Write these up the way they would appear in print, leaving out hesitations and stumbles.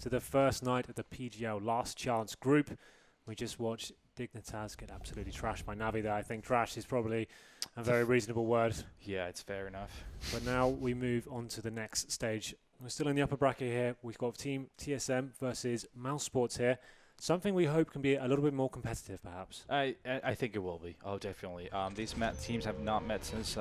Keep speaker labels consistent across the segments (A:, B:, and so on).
A: to the first night of the PGL Last Chance group. We just watched Dignitas get absolutely trashed by Navi there. I think trash is probably a very reasonable word.
B: Yeah, it's fair enough.
A: But now we move on to the next stage. We're still in the upper bracket here. We've got Team TSM versus Mousesports here. Something we hope can be a little bit more competitive, perhaps.
B: I think it will be. Oh, definitely. These teams have not met since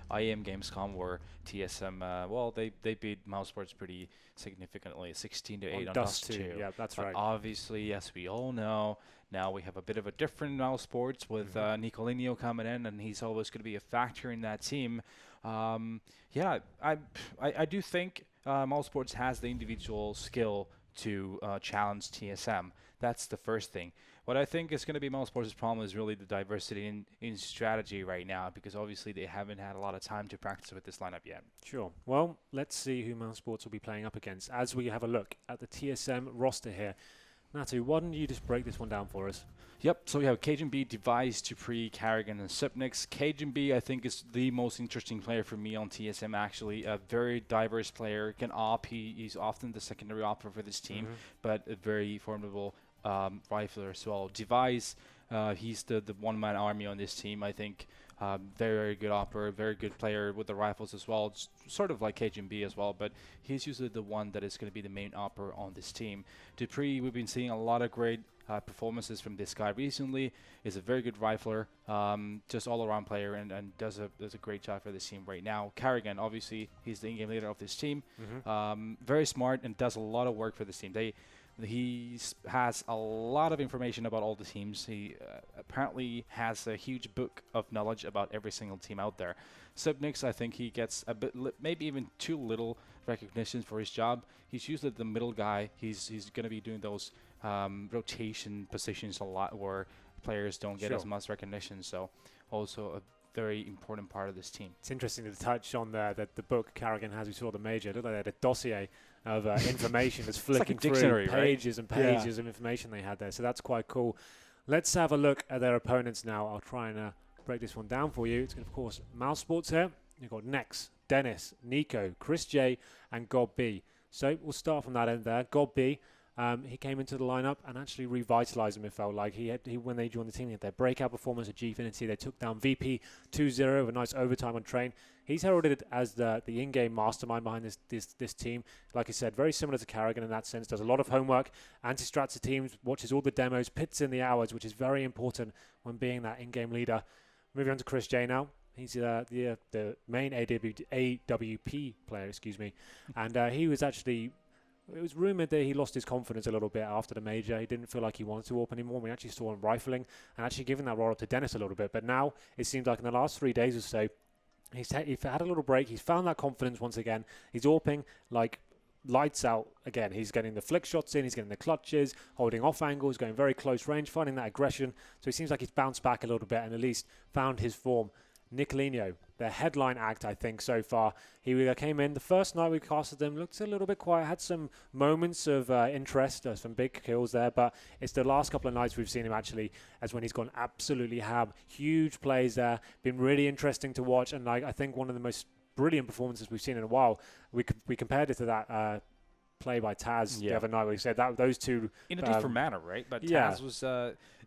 B: IEM Gamescom, where TSM, well, they beat Mousesports pretty significantly, 16-8 on Dust 2.
A: Yeah, that's
B: but
A: right.
B: Obviously, yes, we all know. Now we have a bit of a different Mousesports with Nicolinho coming in, and he's always going to be a factor in that team. Yeah, I do think Mousesports has the individual skill to challenge TSM. That's the first thing. What I think is going to be Mousesports' problem is really the diversity in strategy right now, because obviously they haven't had a lot of time to practice with this lineup yet.
A: Sure. Well, let's see who Mousesports will be playing up against as we have a look at the TSM roster here. Natu, why don't you just break this one down for us?
B: Yep, so we have Cajun B, Device, Dupree, Carrigan, and Supnix. Cajun B, I think, is the most interesting player for me on TSM, actually. A very diverse player, can op. He's often the secondary opper for this team, but a very formidable rifler as well. Device, he's the one-man army on this team, I think. Very good opper, very good player with the rifles as well. It's sort of like Cajun B as well, but he's usually the one that is going to be the main opper on this team. Dupree, we've been seeing a lot of great performances from this guy recently. Is a very good rifler, just all-around player, and does a great job for this team right now. Carrigan, obviously, he's the in-game leader of this team. Very smart and does a lot of work for this team. He has a lot of information about all the teams. He apparently has a huge book of knowledge about every single team out there. Subnix, I think he gets a bit, maybe even too little recognition for his job. He's usually the middle guy. He's going to be doing those rotation positions a lot where players don't get as much recognition. So also a very important part of this team.
A: It's interesting to touch on the book Carrigan has. We saw the major. It looked like they had a dossier of information that's flicking
B: like
A: through pages and pages of information they had there. So that's quite cool. Let's have a look at their opponents now. I'll try and break this one down for you. It's, of course, Mousesports here. You've got Nex, Dennis, Nico, Chris J, and God B. So we'll start from that end there. God B. He came into the lineup and actually revitalized them, it felt like. When they joined the team, he had their breakout performance at Gfinity. They took down VP 2-0 with a nice overtime on train. He's heralded as the in-game mastermind behind this team. Like I said, very similar to Carrigan in that sense. Does a lot of homework, anti-strats to teams, watches all the demos, pits in the hours, which is very important when being that in-game leader. Moving on to Chris J now. He's the main AWP player, and he was actually... It was rumoured that he lost his confidence a little bit after the major. He didn't feel like he wanted to AWP anymore. We actually saw him rifling and actually giving that role up to Dennis a little bit. But now it seems like in the last 3 days or so, he's had a little break. He's found that confidence once again. He's AWPing like lights out again. He's getting the flick shots in. He's getting the clutches, holding off angles, going very close range, finding that aggression. So it seems like he's bounced back a little bit and at least found his form. Nicolinho, the headline act, I think, so far. He came in the first night we casted him, looked a little bit quiet, had some moments of interest, some big kills there, but it's the last couple of nights we've seen him actually as when he's gone absolutely ham. Huge plays there, been really interesting to watch, and I think one of the most brilliant performances we've seen in a while. We compared it to that play by Taz the other night where he said that those two...
B: In a different manner, right? But Taz was...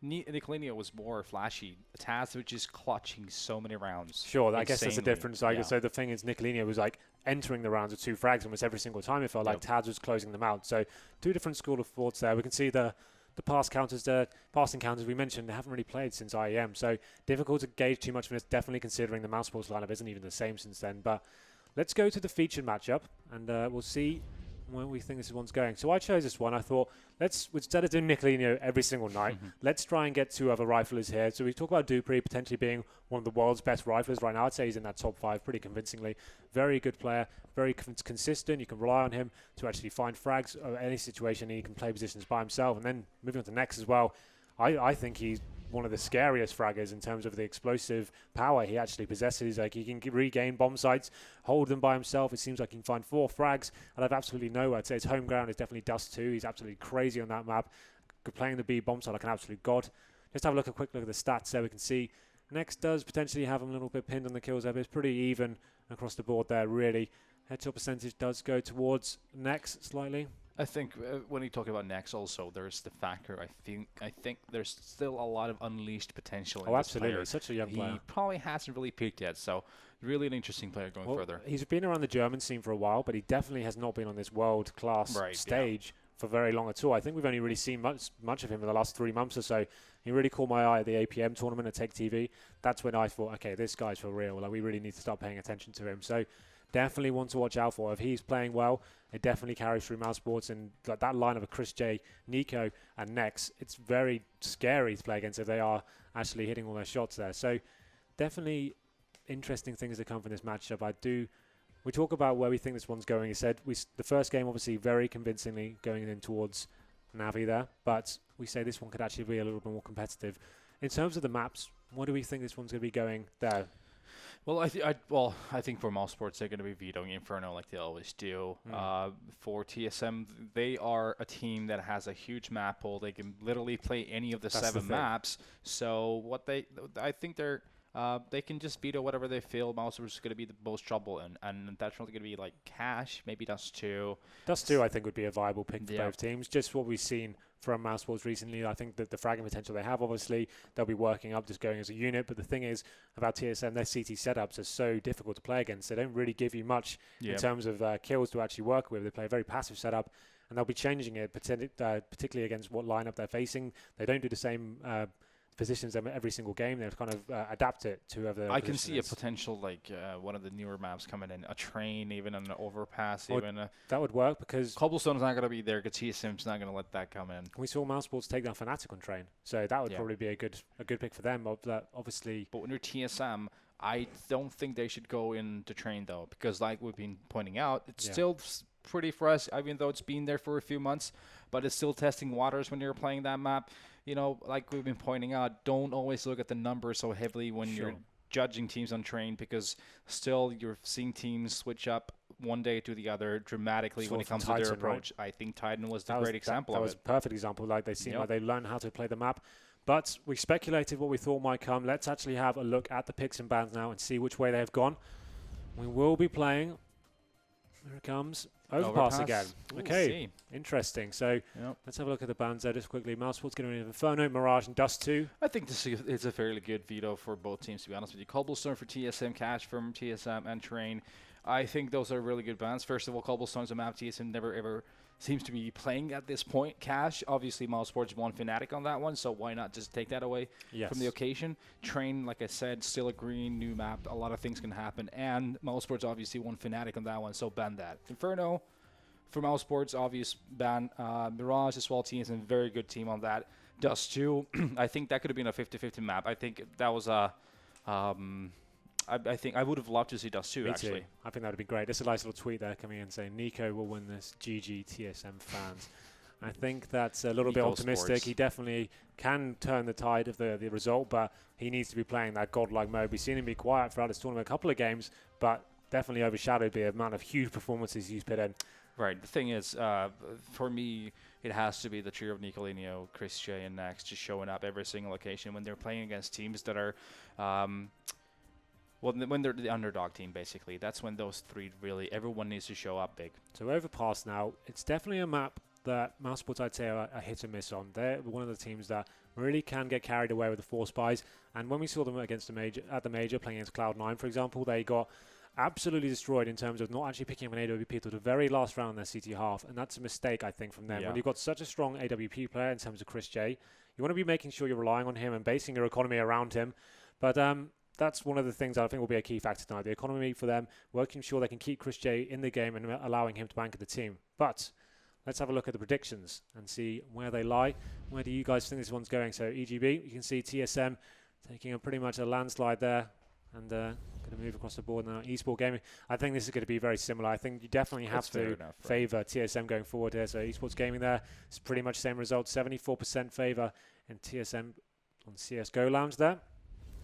B: Nicolinho was more flashy. Taz was just clutching so many rounds.
A: Sure, I guess that's the difference. So the thing is, Nicolinho was like entering the rounds with 2 frags almost every single time. It felt like Taz was closing them out. So 2 different school of thoughts there. We can see the pass counters, the passing counters we mentioned, they haven't really played since IEM. So difficult to gauge too much from this, definitely considering the Mousesports lineup isn't even the same since then. But let's go to the featured matchup and we'll see where we think this one's going. So I chose this one. I thought, instead of doing Nicolinho every single night, let's try and get 2 other riflers here. So we talk about Dupree potentially being one of the world's best riflers right now. I'd say he's in that top 5 pretty convincingly. Very good player, very consistent. You can rely on him to actually find frags or any situation. He can play positions by himself. And then moving on to Nex as well, I think he's one of the scariest fraggers in terms of the explosive power he actually possesses. Like, he can regain bomb sites, hold them by himself. It seems like he can find 4 frags and have absolutely nowhere. I'd say his home ground is definitely Dust 2. He's absolutely crazy on that map. Playing the B bomb site like an absolute god. Just have a quick look at the stats there. We can see Nex does potentially have him a little bit pinned on the kills there, but it's pretty even across the board there, really. Headshot percentage does go towards Nex slightly.
B: I think when you talk about Nex, also there's the factor. I think there's still a lot of unleashed potential in this
A: absolutely.
B: player.
A: Such a young player.
B: He probably hasn't really peaked yet, so really an interesting player going further.
A: He's been around the German scene for a while, but he definitely has not been on this world-class stage for very long at all. I think we've only really seen much of him in the last 3 months or so. He really caught my eye at the APM tournament at Take TV. That's when I thought, okay, this guy's for real. Like, we really need to start paying attention to him. So definitely one to watch out for. If he's playing well, it definitely carries through Mousesports, and like that line of Chris J, Nico, and Nex, it's very scary to play against if they are actually hitting all their shots there. So definitely interesting things to come from this matchup. We talk about where we think this one's going. He said the first game obviously very convincingly going in towards Navi there, but we say this one could actually be a little bit more competitive. In terms of the maps, what do we think this one's going to be going there?
B: Well, I think for Mousesports they're going to be vetoing Inferno like they always do. For TSM, they are a team that has a huge map pool. They can literally play any of the 7 maps. So I think they can just veto whatever they feel Mousesports is going to be the most trouble in, and that's really going to be like Cash, maybe Dust 2.
A: Dust 2 I think would be a viable pick for both teams. Just what we've seen from Mousesports recently, I think that the fragging potential they have, obviously, they'll be working up, just going as a unit. But the thing is about TSM, their CT setups are so difficult to play against. They don't really give you much in terms of kills to actually work with. They play a very passive setup, and they'll be changing it, particularly against what lineup they're facing. They don't do the same positions every single game. They've kind of adapt it to whoever.
B: I can see a potential like one of the newer maps coming in, a train, even an overpass,
A: that would work because
B: Cobblestone's not going to be there because TSM's not going to let that come in.
A: We saw Mousesports take down Fnatic on train, so that would probably be a good pick for them. Obviously,
B: but when you're TSM, I don't think they should go into train though, because like we've been pointing out, it's still pretty fresh, even though it's been there for a few months, but it's still testing waters when you're playing that map. You know, like we've been pointing out, don't always look at the numbers so heavily when you're judging teams on train, because still you're seeing teams switch up one day to the other dramatically when it comes to their approach. Right? I think Titan was the great example of it. That was a
A: perfect example. Like they seem like they learned how to play the map. But we speculated what we thought might come. Let's actually have a look at the picks and bans now and see which way they have gone. We will be playing. Here it comes. Overpass again. Okay, interesting. So let's have a look at the bans there just quickly. Mousesports getting rid of Inferno, Mirage, and Dust 2.
B: I think this is a fairly good veto for both teams, to be honest with you. Cobblestone for TSM, Cash from TSM, and Terrain. I think those are really good bans. First of all, Cobblestone's a map TSM never ever seems to be playing at this point. Cash, obviously Mousesports won Fnatic on that one, so why not just take that away from the occasion? Train, like I said, still a green, new map. A lot of things can happen, and Mousesports obviously won Fnatic on that one, so ban that. Inferno, for Mousesports, obvious ban. Mirage as well, team is a very good team on that. Dust 2, I think that could have been a 50-50 map. I think that was a... I think I would have loved to see Dust 2, actually.
A: I think that would be great. There's a nice little tweet there coming in saying, Nico will win this, GG TSM fans. I think that's a little bit optimistic.
B: Sports.
A: He definitely can turn the tide of the result, but he needs to be playing that godlike mode. We've seen him be quiet throughout this tournament a couple of games, but definitely overshadowed by the amount of huge performances he's put in.
B: Right. The thing is, for me, it has to be the trio of Nicolino, Chris J, and Nex just showing up every single occasion when they're playing against teams that are... when they're the underdog team, basically. That's when those three really, everyone needs to show up big.
A: So Overpass now, it's definitely a map that Mousesports, I'd say, are hit and miss on. They're one of the teams that really can get carried away with the force buys. And when we saw them against the major, playing against Cloud9, for example, they got absolutely destroyed in terms of not actually picking up an AWP till the very last round in their CT half. And that's a mistake, I think, from them. When you've got such a strong AWP player in terms of Chris J, you want to be making sure you're relying on him and basing your economy around him. But that's one of the things I think will be a key factor tonight. The economy for them, working sure they can keep Chris J in the game and allowing him to bank at the team. But let's have a look at the predictions and see where they lie. Where do you guys think this one's going? So EGB, you can see TSM taking pretty much a landslide there and going to move across the board now. Esport Gaming, I think this is going to be very similar. I think you definitely have to favour TSM going forward here. So Esports Gaming there, it's pretty much the same result, 74% favour in TSM on CSGO Lounge there.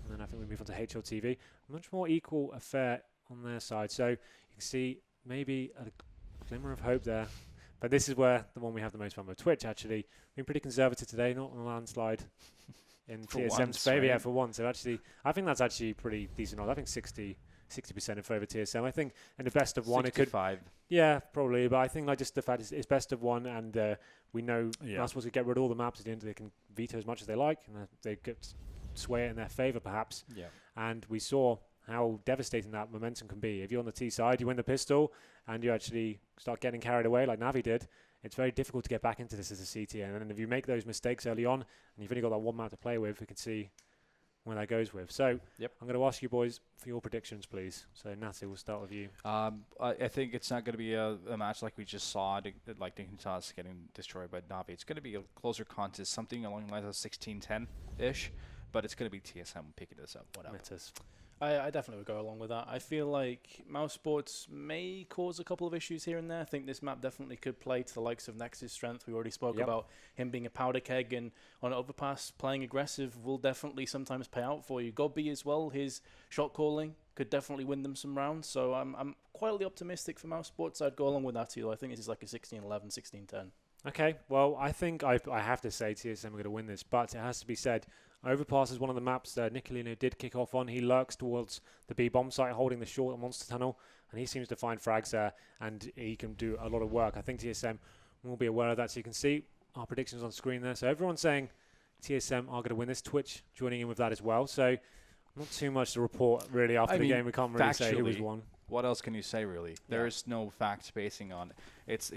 A: And then I think we move on to HLTV. Much more equal affair on their side. So you can see maybe a glimmer of hope there. But this is where the one we have the most fun with. Twitch, actually, been pretty conservative today, not on a landslide in TSM's favour. Yeah, for once. So actually, I think that's actually pretty decent odds. I think 60 60% in favour of TSM. I think in the best of one, it could.
B: 65.
A: Yeah, probably. But I think like just the fact it's best of one, and we know Mousesports could get rid of all the maps at the end. They can veto as much as they like, and they could sway it in their favour, perhaps.
B: Yeah.
A: And we saw how devastating that momentum can be. If you're on the T side, you win the pistol, and you actually start getting carried away like Navi did. It's very difficult to get back into this as a CT. And then if you make those mistakes early on, and you've only got that one map to play with, we can see where that goes with. So I'm going to ask you boys for your predictions, please. So Natty, we'll start with you.
B: I think it's not going to be a match like we just saw, like Dignitas getting destroyed by Navi. It's going to be a closer contest, something along the lines of 16-10-ish, but it's going to be TSM picking this up. Whatever.
C: I definitely would go along with that. I feel like Mousesports may cause a couple of issues here and there. I think this map definitely could play to the likes of Nex's strength. We already spoke about him being a powder keg, and on Overpass, playing aggressive will definitely sometimes pay out for you. Gobby as well, his shot calling could definitely win them some rounds. So I'm quietly optimistic for Mousesports. I'd go along with that too. I think this is like a 16-11, 16-10.
A: Okay, well, I think I have to say TSM are going to win this, but it has to be said, Overpass is one of the maps that Nicolino did kick off on. He lurks towards the B bomb site, holding the short monster tunnel, and he seems to find frags there, and he can do a lot of work. I think TSM will be aware of that, so you can see our predictions on screen there. So everyone's saying TSM are going to win this. Twitch joining in with that as well. So not too much to report, really, after the game. We can't really say who was won.
B: What else can you say, really? There is no fact basing on it.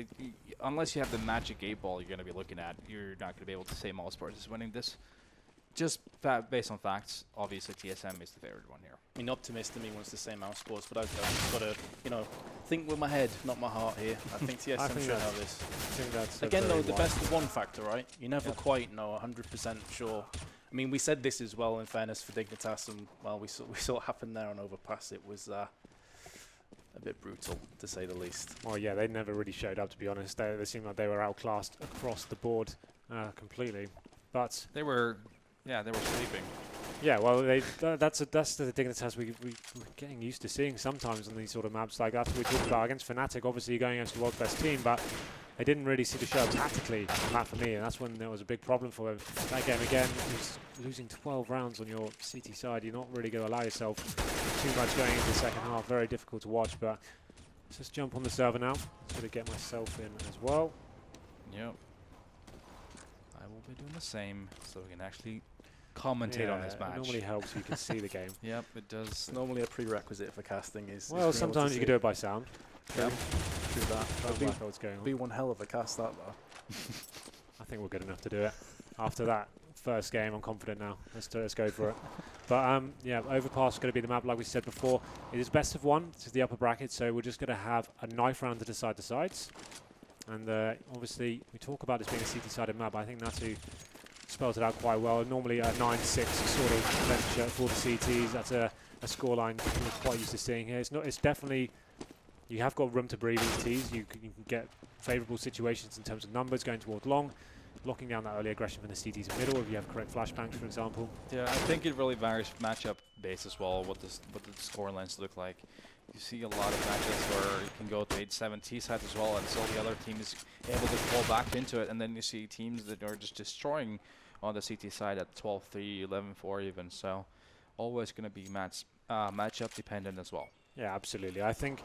B: Unless you have the magic 8-ball you're going to be looking at, you're not going to be able to say Mousesports is winning this. Just based on facts, obviously TSM is the favorite one here.
C: I mean, optimist to me wants to say Mousesports, but I've got to, think with my head, not my heart here. I think TSM should have this.
A: I think that's
C: again, though, the best of one factor, right? You never quite know 100% sure. I mean, we said this as well, in fairness, for Dignitas, and well, we saw what happened there on Overpass. It was a bit brutal, to say the least.
A: Oh yeah, they never really showed up, to be honest. They seemed like they were outclassed across the board completely. But
B: they were sleeping.
A: Yeah, well, that's the Dignitas we're getting used to seeing sometimes on these sort of maps. Like that's what we talked about against Fnatic. Obviously, you're going against the world's best team, but they didn't really seem to show up tactically on that for me, and that's when there was a big problem for them. That game again, losing 12 rounds on your CT side. You're not really going to allow yourself too much going into the second half. Very difficult to watch, but let's just jump on the server now. Sort of get myself in as well.
B: Yep. I will be doing the same, so we can actually commentate on this match.
A: It normally helps you can see the game.
B: Yep, it does.
C: It's normally a prerequisite for casting is.
A: Well, sometimes you can do it by sound.
C: Yeah, true that.
A: Don't work out what's going on.
C: Be one hell of a cast, that though.
A: I think we're good enough to do it. After that first game, I'm confident now. Let's go for it. But yeah, Overpass is going to be the map, like we said before. It is best of one. This is the upper bracket, so we're just going to have a knife round to decide the sides. And obviously, we talk about this being a CT-sided map. I think Natu spells it out quite well. Normally a 9-6 sort of venture for the CTs. That's a scoreline we're quite used to seeing here. It's definitely, you have got room to breathe in tees. You can get favourable situations in terms of numbers going towards long, locking down that early aggression from the CTs in middle if you have correct flashbangs, for example.
B: Yeah, I think it really varies matchup based as well, what the score lines look like. You see a lot of matches where you can go to 8-7 T side as well, and so the other team is able to fall back into it, and then you see teams that are just destroying on the CT side at 12-3, 11-4 even. So always going to be matchup dependent as well.
A: Yeah, absolutely. I think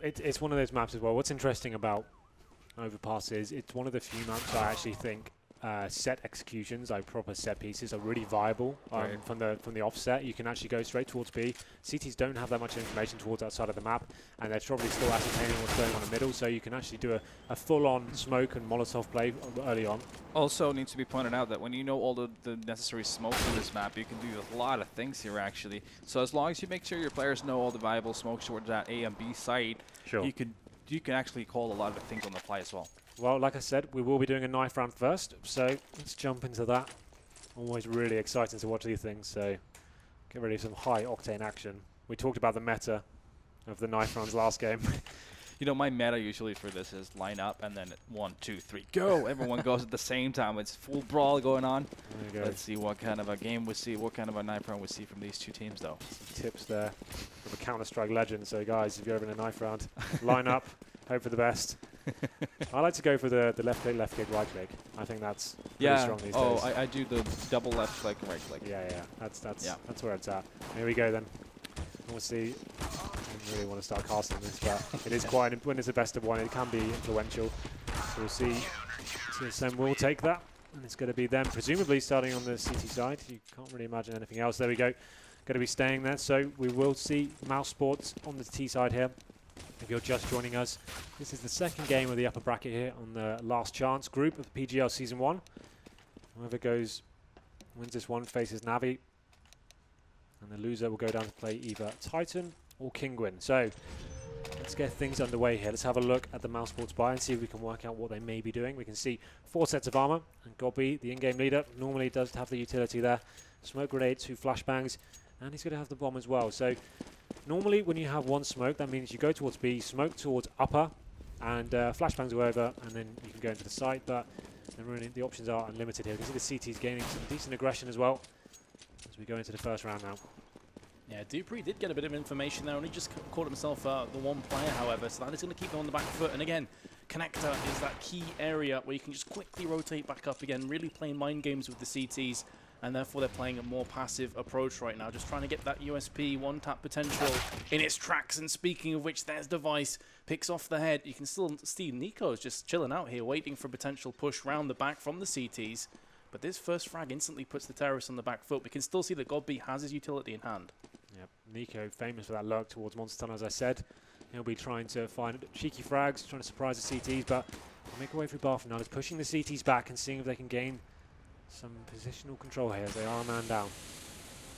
A: it's one of those maps as well. What's interesting about Overpass is it's one of the few maps I actually think set executions, like proper set pieces, are really viable from the offset. You can actually go straight towards B. CTs don't have that much information towards that side of the map, and they're probably still ascertaining what's going on in the middle, so you can actually do a full-on smoke and Molotov play early on.
B: Also needs to be pointed out that when you know all the necessary smoke in this map, you can do a lot of things here actually. So as long as you make sure your players know all the viable smokes towards that A and B site,
A: sure,
B: you can actually call a lot of things on the fly as well.
A: Well, like I said, we will be doing a knife round first, so let's jump into that. Always really exciting to watch these things, so get ready for some high-octane action. We talked about the meta of the knife rounds last game.
B: You know, my meta usually for this is line up and then 1, 2, 3, go! Everyone goes at the same time. It's full brawl going on.
A: There you go.
B: Let's see what kind of a game we see, what kind of a knife round we see from these two teams, though.
A: Some tips there from a Counter-Strike legend. So, guys, if you're ever in a knife round, line up, hope for the best. I like to go for the left click, right click. I think that's pretty strong these days.
B: I do the double left click, right click.
A: Yeah, that's where it's at. Here we go then. Obviously, I don't really want to start casting this, but it is quite, when it's a best of one, it can be influential. So we'll see. TSM will take that, and it's going to be them, presumably starting on the CT side. You can't really imagine anything else. There we go. Going to be staying there. So we will see Mousesports on the T side here. If you're just joining us, this is the second game of the upper bracket here on the last chance group of PGL Season 1. Whoever wins this one faces Navi. And the loser will go down to play either Titan or Kingwin. So let's get things underway here. Let's have a look at the Mousesports buy and see if we can work out what they may be doing. We can see 4 sets of armor, and Gobby, the in-game leader, normally does have the utility there. Smoke grenade, 2 flashbangs, and he's going to have the bomb as well. So normally when you have 1 smoke, that means you go towards B, smoke towards upper, and flashbangs go over, and then you can go into the site. But really the options are unlimited here. You can see the CT's gaining some decent aggression as well as we go into the first round now.
C: Yeah, Dupree did get a bit of information there, and he just caught himself the 1 player, however, so that is going to keep him on the back foot. And again, connector is that key area where you can just quickly rotate back up again, really playing mind games with the CTs, and therefore they're playing a more passive approach right now, just trying to get that USP one-tap potential in its tracks. And speaking of which, there's Device, picks off the head. You can still see Nico's just chilling out here, waiting for a potential push round the back from the CTs. But this first frag instantly puts the terrorists on the back foot. We can still see that Godby has his utility in hand.
A: Yep, Nico famous for that lurk towards Monster Tunnel, as I said. He'll be trying to find cheeky frags, trying to surprise the CTs, but make a way through Bath now. He's pushing the CTs back and seeing if they can gain some positional control here as they are a man down.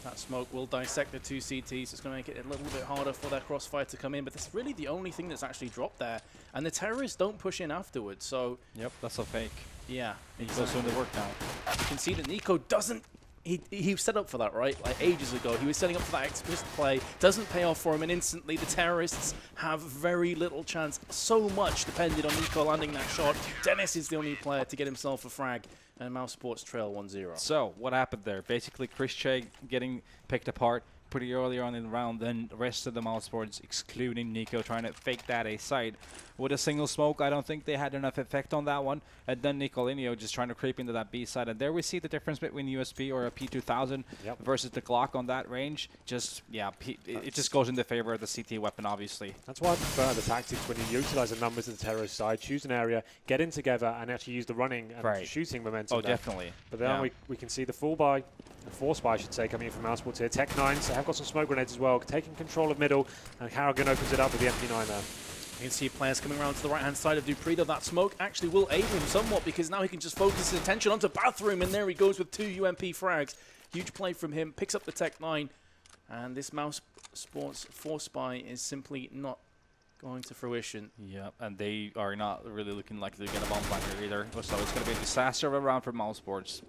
C: That smoke will dissect the 2 CTs. It's going to make it a little bit harder for their crossfire to come in, but that's really the only thing that's actually dropped there. And the terrorists don't push in afterwards, so...
B: Yep, that's a fake.
C: Yeah.
B: He's also in the work now.
C: You can see that Nico doesn't... He was set up for that, right? Like ages ago. He was setting up for that explicit play. Doesn't pay off for him, and instantly the terrorists have very little chance. So much depended on Nico landing that shot. Dennis is the only player to get himself a frag, and Mousesports trail 1-0.
B: So what happened there? Basically, Chris Che getting picked apart pretty early on in the round, then the rest of the Mousesports, excluding Nico, trying to fake that A side. With a single smoke, I don't think they had enough effect on that one. And then Nicolinho just trying to creep into that B side. And there we see the difference between USP or a P2000 versus the Glock on that range. Just, yeah, it just goes in the favor of the CT weapon, obviously.
A: That's why I prefer the tactics when you utilize the numbers of the terrorist side, choose an area, get in together, and actually use the running and shooting momentum.
B: Oh,
A: there.
B: Definitely.
A: But then we can see the full buy, the force buy, I should say, coming in from Mousesports here. Tech 9s, they have got some smoke grenades as well, taking control of middle, and Harrigan opens it up with the MP9 there.
C: You can see players coming around to the right-hand side of Dupree, though that smoke actually will aid him somewhat, because now he can just focus his attention onto Bathroom, and there he goes with 2 UMP frags. Huge play from him, picks up the Tech 9, and this Mousesports force buy is simply not going to fruition.
B: Yeah, and they are not really looking like they're going to bomb planter either, so it's going to be a disaster of a round for Mousesports.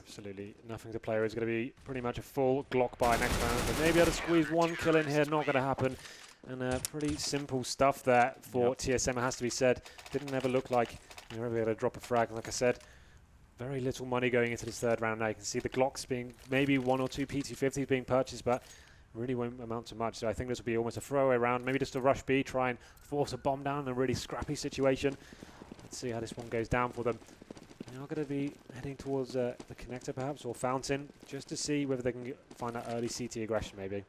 A: Absolutely nothing to play with. It's going to be pretty much a full Glock buy next round, but maybe able to squeeze 1 kill in here, not going to happen. And pretty simple stuff there for TSM, it has to be said. Didn't ever look like they were able to drop a frag. And like I said, very little money going into this 3rd round now. You can see the Glocks being maybe 1 or 2 P250s being purchased, but really won't amount to much. So I think this will be almost a throwaway round. Maybe just a rush B, try and force a bomb down in a really scrappy situation. Let's see how this one goes down for them. They're not going to be heading towards the connector perhaps, or fountain, just to see whether they can find that early CT aggression maybe.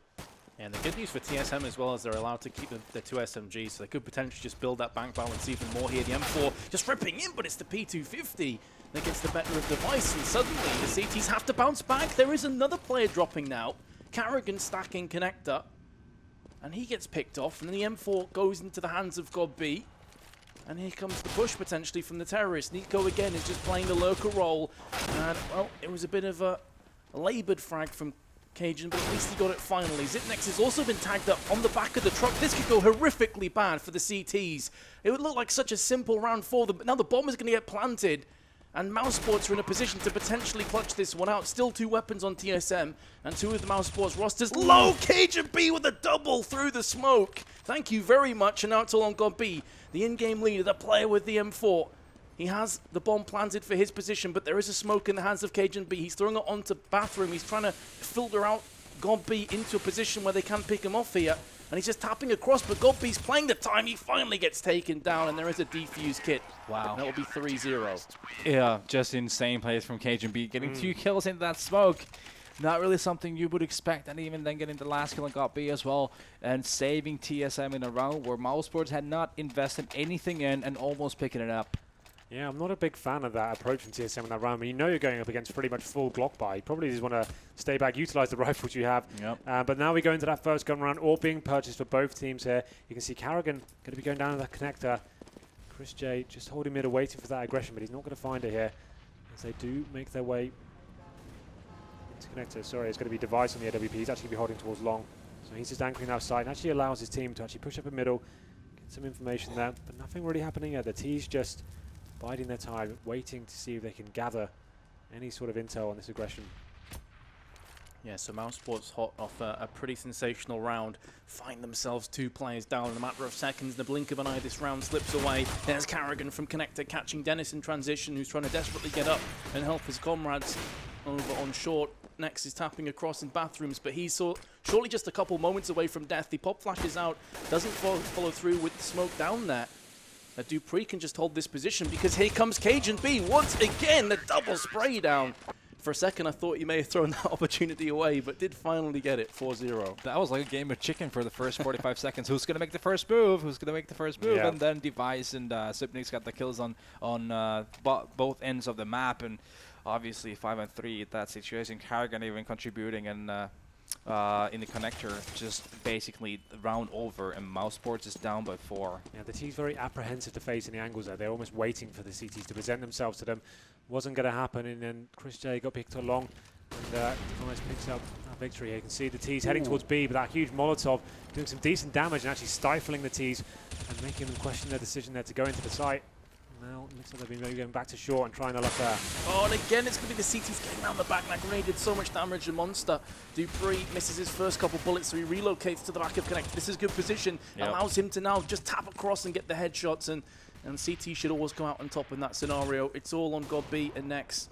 C: And the good news for TSM as well is they're allowed to keep the 2 SMGs, so they could potentially just build that bank balance even more here. The M4 just ripping in, but it's the P250 that gets the better of Device, and suddenly the CTs have to bounce back. There is another player dropping now. Carrigan stacking connector, and he gets picked off, and then the M4 goes into the hands of Godby. And here comes the push potentially from the terrorists. Nico again is just playing the lurker role, and well, it was a bit of a laboured frag from Cajun, but at least he got it finally. Zipnex has also been tagged up on the back of the truck. This could go horrifically bad for the CTs. It would look like such a simple round for them, but now the bomb is going to get planted, and Mousesports are in a position to potentially clutch this one out. Still 2 weapons on TSM, and 2 of the Mousesports rosters. Low Cajun B with a double through the smoke. Thank you very much, and now it's all on God B, the in-game leader, the player with the M4. He has the bomb planted for his position, but there is a smoke in the hands of Cajun B. He's throwing it onto Bathroom. He's trying to filter out God B into a position where they can pick him off here. And he's just tapping across, but God B's playing the time. He finally gets taken down, and there is a defuse kit.
B: Wow.
C: That will be 3-0.
B: Yeah, just insane plays from Cajun B, getting 2 kills into that smoke. not really something you would expect. And even then getting the last kill on got B as well and saving TSM in a round where Mousesports had not invested anything in and almost picking it up.
A: Yeah, I'm not a big fan of that approach from TSM in that round. I mean, you know you're going up against pretty much full Glock buy. You probably just want to stay back, utilize the rifles you have.
B: Yep.
A: But now we go into that first gun round, all being purchased for both teams here. You can see Carrigan going to be going down to the connector. Chris J just holding mid, waiting for that aggression, but he's not going to find it here. As they do make their way into connector. Sorry, it's going to be Device on the AWP. He's actually going to be holding towards long. So he's just anchoring outside and actually allows his team to actually push up in middle, get some information there, but nothing really happening yet. The T's just biding their time, waiting to see if they can gather any sort of intel on this aggression.
C: Yeah, so Mousesports hot off a pretty sensational round. Find themselves 2 players down in a matter of seconds. In the blink of an eye, this round slips away. There's Carrigan from Connector catching Dennis in transition, who's trying to desperately get up and help his comrades over on short. Next is tapping across in bathrooms, but he's surely just a couple moments away from death. The pop flashes out, doesn't follow through with the smoke down there. Dupree can just hold this position because here comes Cajun B once again, the double spray down. For a second, I thought he may have thrown that opportunity away, but did finally get it, 4-0.
B: That was like a game of chicken for the first 45 seconds. Who's going to make the first move? Who's going to make the first move?
A: Yeah.
B: And then Device and Sipnik's got the kills on both ends of the map. And obviously 5-3 at that situation. Carrigan even contributing and in the connector, just basically the round over, and Mousesports is down by 4.
A: Yeah, the T's very apprehensive to face in the angles there. They're almost waiting for the CTs to present themselves to them. Wasn't going to happen, and then Chris J got picked along, and Device picks up that victory here. You can see the T's heading towards B, but that huge Molotov doing some decent damage and actually stifling the T's and making them question their decision there to go into the site. Now it looks like they've been maybe going back to short and trying their luck there.
C: Oh, and again, it's going to be the CTs getting around the back. That grenade did so much damage to Monster. Dupree misses his first couple bullets, so he relocates to the back of Connect. This is good position.
B: Yep.
C: Allows him to now just tap across and get the headshots, and CT should always come out on top in that scenario. It's all on God B and Nex.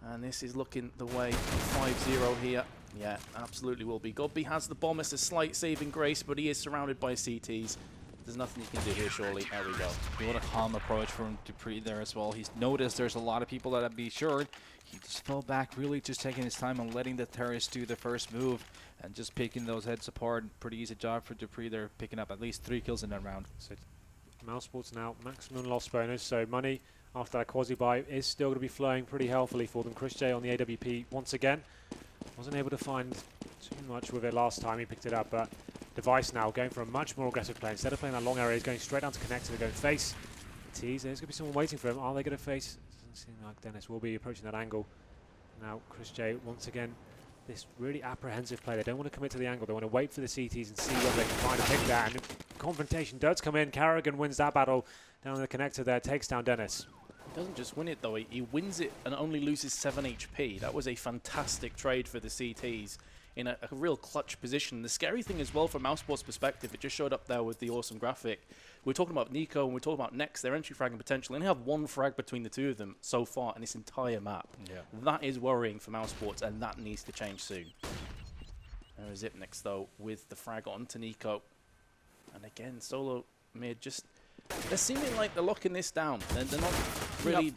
C: And this is looking the way 5-0 here. Yeah, absolutely will be. God B has the bomb. It's a slight saving grace, but he is surrounded by CTs. There's nothing you can do here, surely. There we go.
B: What a calm approach from Dupree there as well. He's noticed there's a lot of people that have been short. He just fell back, really just taking his time and letting the terrorists do the first move and just picking those heads apart. Pretty easy job for Dupree there, picking up at least 3 kills in that round.
A: So Mousesports now maximum loss bonus, so money after that quasi-buy is still going to be flowing pretty healthily for them. Chris J on the AWP once again. Wasn't able to find too much with it last time he picked it up, but Device now going for a much more aggressive play. Instead of playing that long area, he's going straight down to connect, they're going face. Tease, there's going to be someone waiting for him. Are they going to face? Doesn't seem like Dennis will be approaching that angle. Now Chris J once again, this really apprehensive play. They don't want to commit to the angle. They want to wait for the CTs and see whether they can find a pick there. And confrontation does come in. Carrigan wins that battle down in the connector there, takes down Dennis.
C: He doesn't just win it, though. He wins it and only loses 7 HP. That was a fantastic trade for the CTs in a real clutch position. The scary thing as well from Mousesports' perspective, it just showed up there with the awesome graphic. We're talking about Nico and we're talking about Nex, their entry fragging potential. They only have 1 frag between the two of them so far in this entire map.
B: Yeah.
C: That is worrying for Mousesports, and that needs to change soon. There is Ipnix, though, with the frag onto Nico. And again, SoloMid just... They're seeming like they're locking this down. They're not really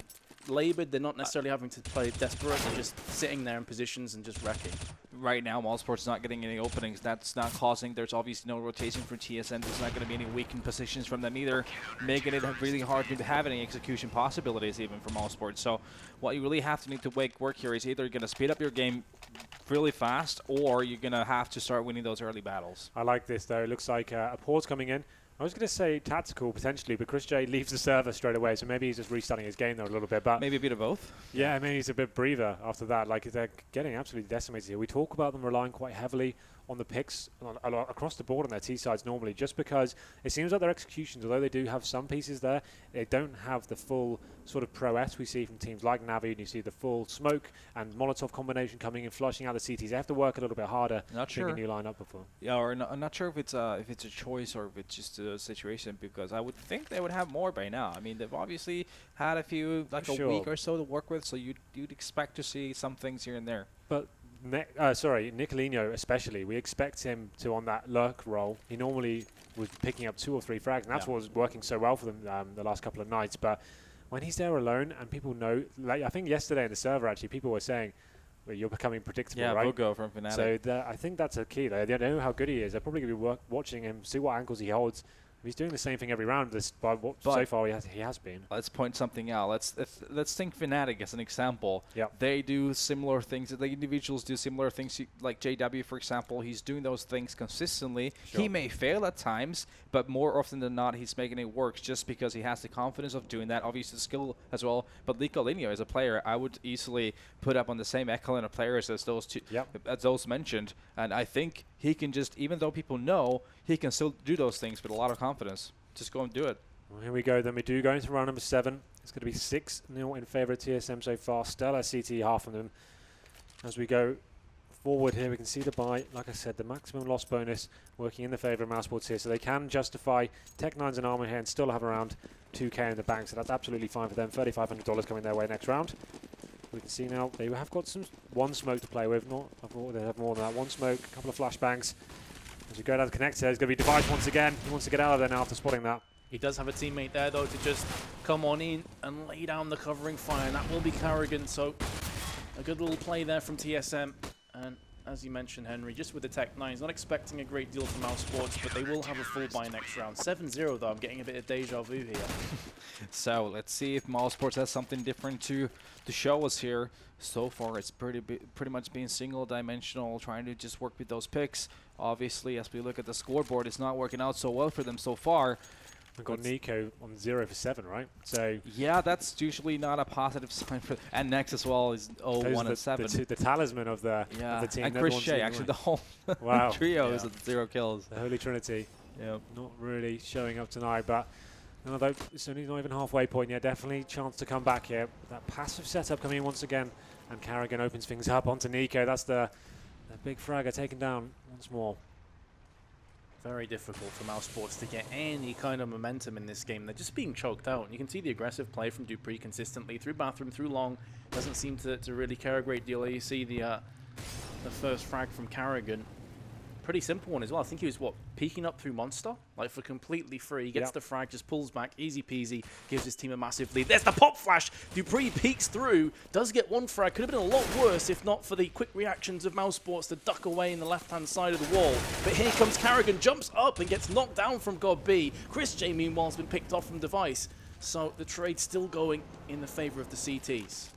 C: laboured. They're not necessarily having to play desperate. They're just sitting there in positions and just wrecking.
B: Right now, Mousesports is not getting any openings. That's not causing... There's obviously no rotation from TSM. There's not going to be any weakened positions from them either, making it really hard to have any execution possibilities even for Mousesports. So what you really have to need to work here is either you're going to speed up your game really fast, or you're going to have to start winning those early battles.
A: I like this, though. It looks like a pause coming in. I was going to say tactical, potentially, but Chris J leaves the server straight away, so maybe he's just restarting his game there a little bit. But
B: maybe a bit of both.
A: Yeah, maybe he's a bit breather after that. Like, they're getting absolutely decimated here. We talk about them relying quite heavily on the picks across the board on their T sides normally, just because it seems like their executions, although they do have some pieces there, they don't have the full sort of prowess we see from teams like Navi, and you see the full smoke and Molotov combination coming in, flushing out the CTs. They have to work a little bit harder to pick a new lineup before.
B: Yeah, or I'm not sure if it's a choice or if it's just a situation, because I would think they would have more by now. I mean, they've obviously had a few, like a week or so to work with, so you'd expect to see some things here and there.
A: But Nicolino especially, we expect him to on that lurk role. He normally was picking up 2 or 3 frags, and that's what was working so well for them the last couple of nights. But when he's there alone, and people know, like I think yesterday in the server actually, people were saying, where you're becoming predictable,
B: Yeah,
A: right?
B: Vogo from Fnatic.
A: So I think that's a key. They don't know how good he is. They're probably going to be watching him, see what angles he holds. If he's doing the same thing every round, so far he has been.
B: Let's point something out. Let's think Fnatic as an example.
A: Yep.
B: They do similar things. The individuals do similar things. Like JW, for example, he's doing those things consistently.
A: Sure.
B: He may fail at times, but more often than not, he's making it work just because he has the confidence of doing that. Obviously, the skill as well. But Licolinho, as a player, I would easily put up on the same echelon of players as those two, as those mentioned. And I think he can just, even though people know, he can still do those things with a lot of confidence. Just go and do it.
A: Well, here we go. Then we do go into round number 7. It's going to be 6-0 in favour of TSM so far. Stellar CT, half of them. As we go forward here, we can see the buy. Like I said, the maximum loss bonus working in the favour of Mousesports here. So they can justify Tech9's and Armour here and still have around 2k in the bank. So that's absolutely fine for them. $3,500 coming their way next round. We can see now they have got one smoke to play with. They have more than that. One smoke, a couple of flashbangs. As we go down the connector, there's going to be Device once again. He wants to get out of there now after spotting that.
C: He does have a teammate there, though, to just come on in and lay down the covering fire, and that will be Carrigan. So a good little play there from TSM. And as you mentioned, Henry, just with the Tech9, he's not expecting a great deal from Mousesports, but they will have a full buy next round. 7-0, though. I'm getting a bit of deja vu here.
B: So let's see if Mousesports has something different to show us here. So far, it's pretty much being single-dimensional, trying to just work with those picks. Obviously, as we look at the scoreboard, it's not working out so well for them so far.
A: We've got Nico on 0 for 7, right? So
B: yeah, that's usually not a positive sign for. And next as well is 0-1 and 7.
A: The talisman of the team.
B: And Chris Shea, actually the whole trio is at 0 kills.
A: The Holy Trinity.
B: Yeah,
A: not really showing up tonight, but although it's only not even halfway point yet, definitely chance to come back here. That passive setup coming in once again, and Carrigan opens things up onto Nico. That's the big fragger taken down once more.
C: Very difficult for Mousesports to get any kind of momentum in this game. They're just being choked out. You can see the aggressive play from Dupree consistently through bathroom, through long. Doesn't seem to really care a great deal. You see the first frag from Carrigan. Pretty simple one as well. I think he was, peeking up through Monster? Like, for completely free. He gets the frag, just pulls back, easy peasy, gives his team a massive lead. There's the pop flash! Dupree peeks through, does get one frag. Could have been a lot worse if not for the quick reactions of Mousesports to duck away in the left-hand side of the wall. But here comes Carrigan, jumps up and gets knocked down from God B. Chris J, meanwhile, has been picked off from Device. So the trade's still going in the favor of the CTs.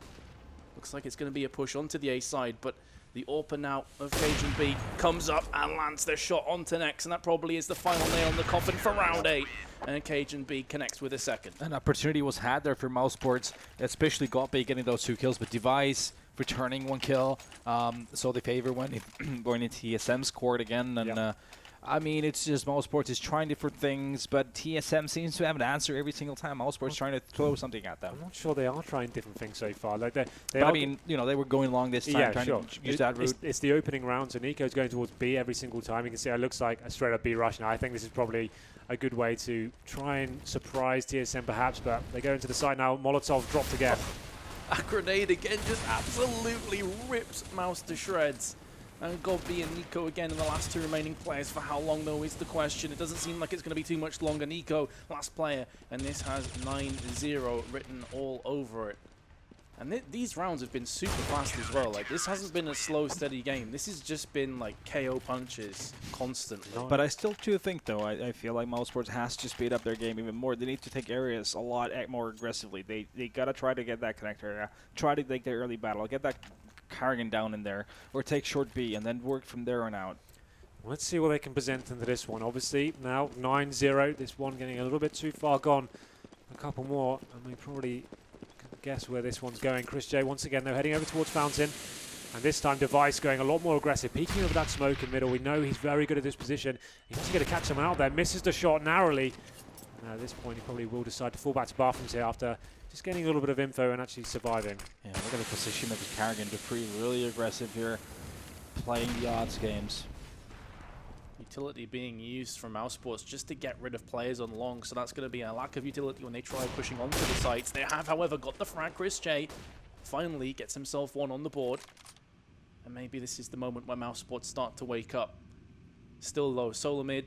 C: Looks like it's going to be a push onto the A side, but the AWPer now of Cajun B comes up and lands their shot onto Nex, and that probably is the final nail in the coffin for round 8. And Cajun B connects with a second. An
B: opportunity was had there for Mousesports, especially Gotbe getting those 2 kills, but Device returning 1 kill. So the favor went going into TSM's court again, and I mean, it's just Mousesports is trying different things, but TSM seems to have an answer every single time. Mousesports trying to throw something at them.
A: I'm not sure they are trying different things so far. Like
B: I mean, they were going long this time, trying to use that route.
A: It's the opening round, so Nico's going towards B every single time. You can see it looks like a straight-up B rush now. I think this is probably a good way to try and surprise TSM perhaps, but they go into the side now. Molotov dropped again.
C: A grenade again just absolutely rips Mouse to shreds. And Godby and Nico again in the last 2 remaining players. For how long, though, is the question. It doesn't seem like it's going to be too much longer. Nico, last player, and this has 9-0 written all over it. And these rounds have been super fast as well. Like, this hasn't been a slow, steady game. This has just been, like, KO punches constantly.
B: But I still do think, though, I feel like Mousesports has to speed up their game even more. They need to take areas a lot more aggressively. They got to try to get that connector area, try to take their early battle, get that Carrigan down in there, or take short B and then work from there on out.
A: Let's see what they can present into this one. Obviously, now 9-0. This one getting a little bit too far gone. A couple more, and we probably can guess where this one's going. Chris J, once again, though, heading over towards Fountain. And this time, Device going a lot more aggressive, peeking over that smoke in middle. We know he's very good at this position. He has to get to catch someone out there. Misses the shot narrowly. And at this point, he probably will decide to fall back to bathrooms here after just getting a little bit of info and actually surviving.
B: Yeah, look at the position of Carrigan. Dupree really aggressive here, playing the odds games.
C: Utility being used from Mousesports just to get rid of players on long, so that's going to be a lack of utility when they try pushing onto the sites. They have, however, got the frag. Chris J finally gets himself 1 on the board. And maybe this is the moment where Mousesports start to wake up. Still low. SoloMid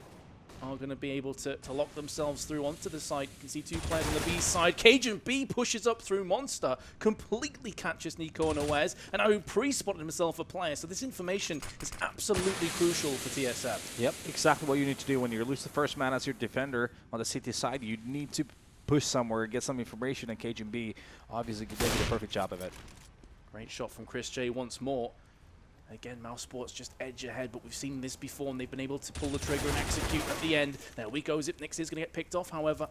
C: are going to be able to lock themselves through onto the side. You can see 2 players on the B side. Cajun B pushes up through Monster, completely catches Nico unawares, and now pre-spotted himself a player. So this information is absolutely crucial for TSM.
B: Yep, exactly what you need to do when you lose the first man as your defender on the CT side. You need to push somewhere, get some information, and Cajun B obviously did a perfect job of it.
C: Great shot from Chris J once more. Again, Mousesports just edge ahead, but we've seen this before, and they've been able to pull the trigger and execute at the end. There we go. Zipnix is going to get picked off, however.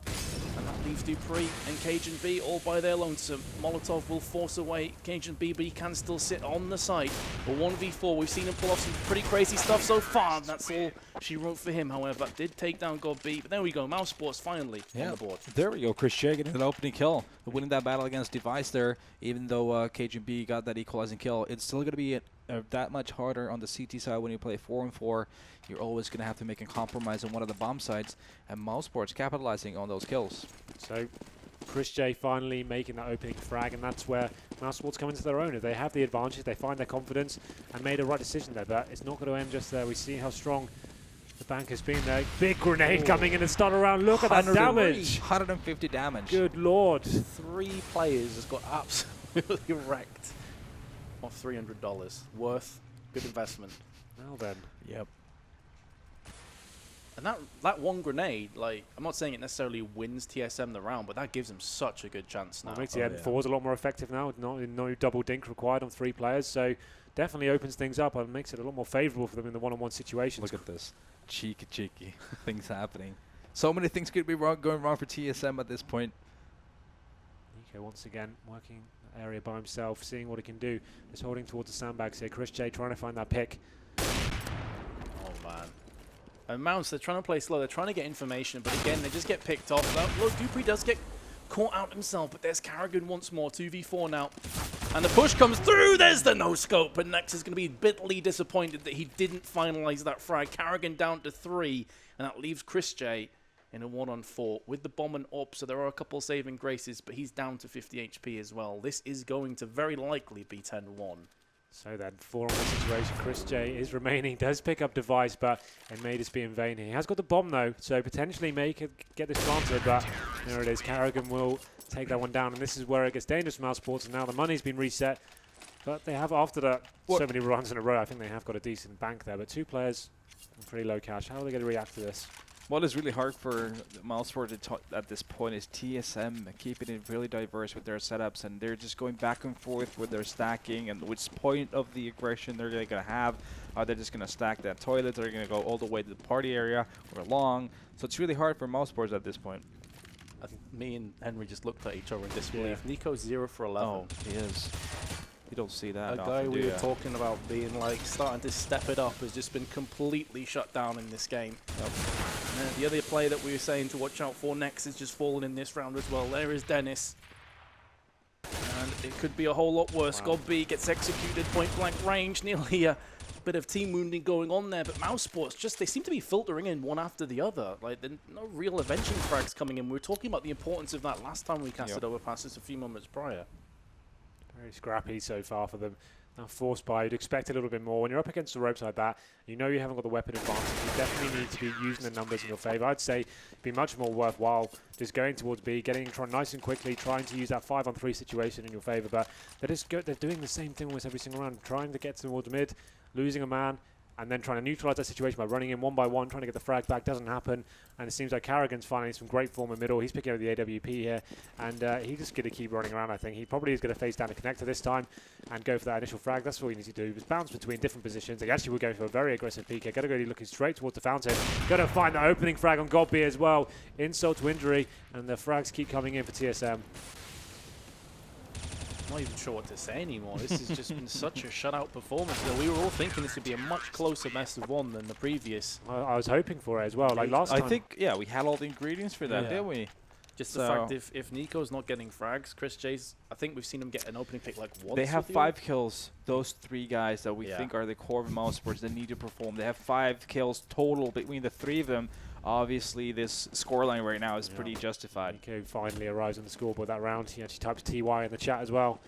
C: And that leaves Dupree and Cajun B all by their lonesome. Molotov will force away Cajun B, but he can still sit on the site. But 1v4, we've seen him pull off some pretty crazy stuff so far. That's all she wrote for him, however. Did take down God B, but there we go. Mousesports finally on the board.
B: There we go. Chris J getting an opening kill. Winning that battle against Device there, even though Cajun B got that equalizing kill. It's still going to be that much harder on the CT side when you play 4-on-4. You're always going to have to make a compromise on one of the bomb sides, and Mousesports capitalizing on those kills.
A: So Chris J finally making that opening frag, and that's where Mousesports come into their own. If they have the advantage, they find their confidence and made a right decision there, but it's not going to end just there. We see how strong the bank has been there. Big grenade coming in and start around. Look at that damage.
B: 150 damage.
A: Good lord.
C: 3 players has got absolutely wrecked. Off $300. Worth. Good investment.
A: Well then.
B: Yep.
C: And that one grenade, like, I'm not saying it necessarily wins TSM the round, but that gives them such a good chance now.
A: Well, makes the M4s a lot more effective now. No double dink required on 3 players, so definitely opens things up and makes it a lot more favourable for them in the one-on-one situations.
B: Look at this. Cheeky things happening. So many things could be going wrong for TSM at this point.
A: Nico once again working that area by himself, seeing what he can do. Just holding towards the sandbags here. Chris J trying to find that pick.
C: Oh, man. And Mounts, they're trying to play slow. They're trying to get information, but again, they just get picked off. Look, Dupree does get caught out himself, but there's Carrigan once more. 2v4 now. And the push comes through. There's the no-scope. And Nex is going to be bitterly disappointed that he didn't finalize that frag. Carrigan down to 3. And that leaves Chris J in a 1-on-4 with the bomb and up. So there are a couple saving graces, but he's down to 50 HP as well. This is going to very likely be 10-1.
A: So then, 4-on-1 situation. Chris J is remaining. Does pick up Device, but it may just be in vain. He has got the bomb, though, so potentially may get this planted, but there it is. Carrigan will take that one down, and this is where it gets dangerous for Mousesports, and now the money's been reset. But they have, after that, so many runs in a row, I think they have got a decent bank there. But 2 players, pretty low cash. How are they going to react to this?
B: What is really hard for Mousesports at this point is TSM keeping it really diverse with their setups, and they're just going back and forth with their stacking and which point of the aggression they're going to have. Are they just going to stack that toilet? They're going to go all the way to the party area or along. So it's really hard for Mousesports at this point.
C: I think me and Henry just looked at each other in disbelief. Nico's 0 for 11.
B: Oh, he is. You don't see that.
C: A guy we were talking about being like starting to step it up has just been completely shut down in this game.
B: Yep.
C: The other player that we were saying to watch out for next is just fallen in this round as well. There is Dennis. And it could be a whole lot worse. God B gets executed point blank range. Nearly a bit of team wounding going on there. But Mousesports, just they seem to be filtering in one after the other. Like, there's no real avenging frags coming in. We were talking about the importance of that last time we casted Overpass just a few moments prior.
A: Very scrappy so far for them. Now forced by, you'd expect a little bit more. When you're up against the ropes like that, you know you haven't got the weapon advantage. You definitely need to be using the numbers in your favour. I'd say it'd be much more worthwhile just going towards B, trying nice and quickly, trying to use that 5-on-3 situation in your favour. But they're doing the same thing almost every single round, trying to get towards mid, losing a man, and then trying to neutralise that situation by running in one by one, trying to get the frag back. Doesn't happen. And it seems like Carrigan's finding some great form in middle. He's picking up the AWP here. And he's just going to keep running around, I think. He probably is going to face down the connector this time and go for that initial frag. That's all you need to do. Just bounce between different positions. They actually will go for a very aggressive PK. Got to go looking straight towards the fountain. Got to find the opening frag on Godby as well. Insult to injury. And the frags keep coming in for TSM.
C: I'm not even sure what to say anymore. This has just been such a shutout performance. We were all thinking this would be a much closer best of 1 than the previous.
A: I was hoping for it as well. Like last time.
B: I think, we had all the ingredients for that, didn't we?
C: Just the fact if Nico's not getting frags, Chris J's, I think we've seen him get an opening pick like once.
B: They have 5 kills. Those 3 guys that we think are the core of Mousesports that need to perform. They have 5 kills total between the 3 of them. Obviously, this scoreline right now is pretty justified.
A: Nico finally arrives on the scoreboard that round. He actually types TY in the chat as well.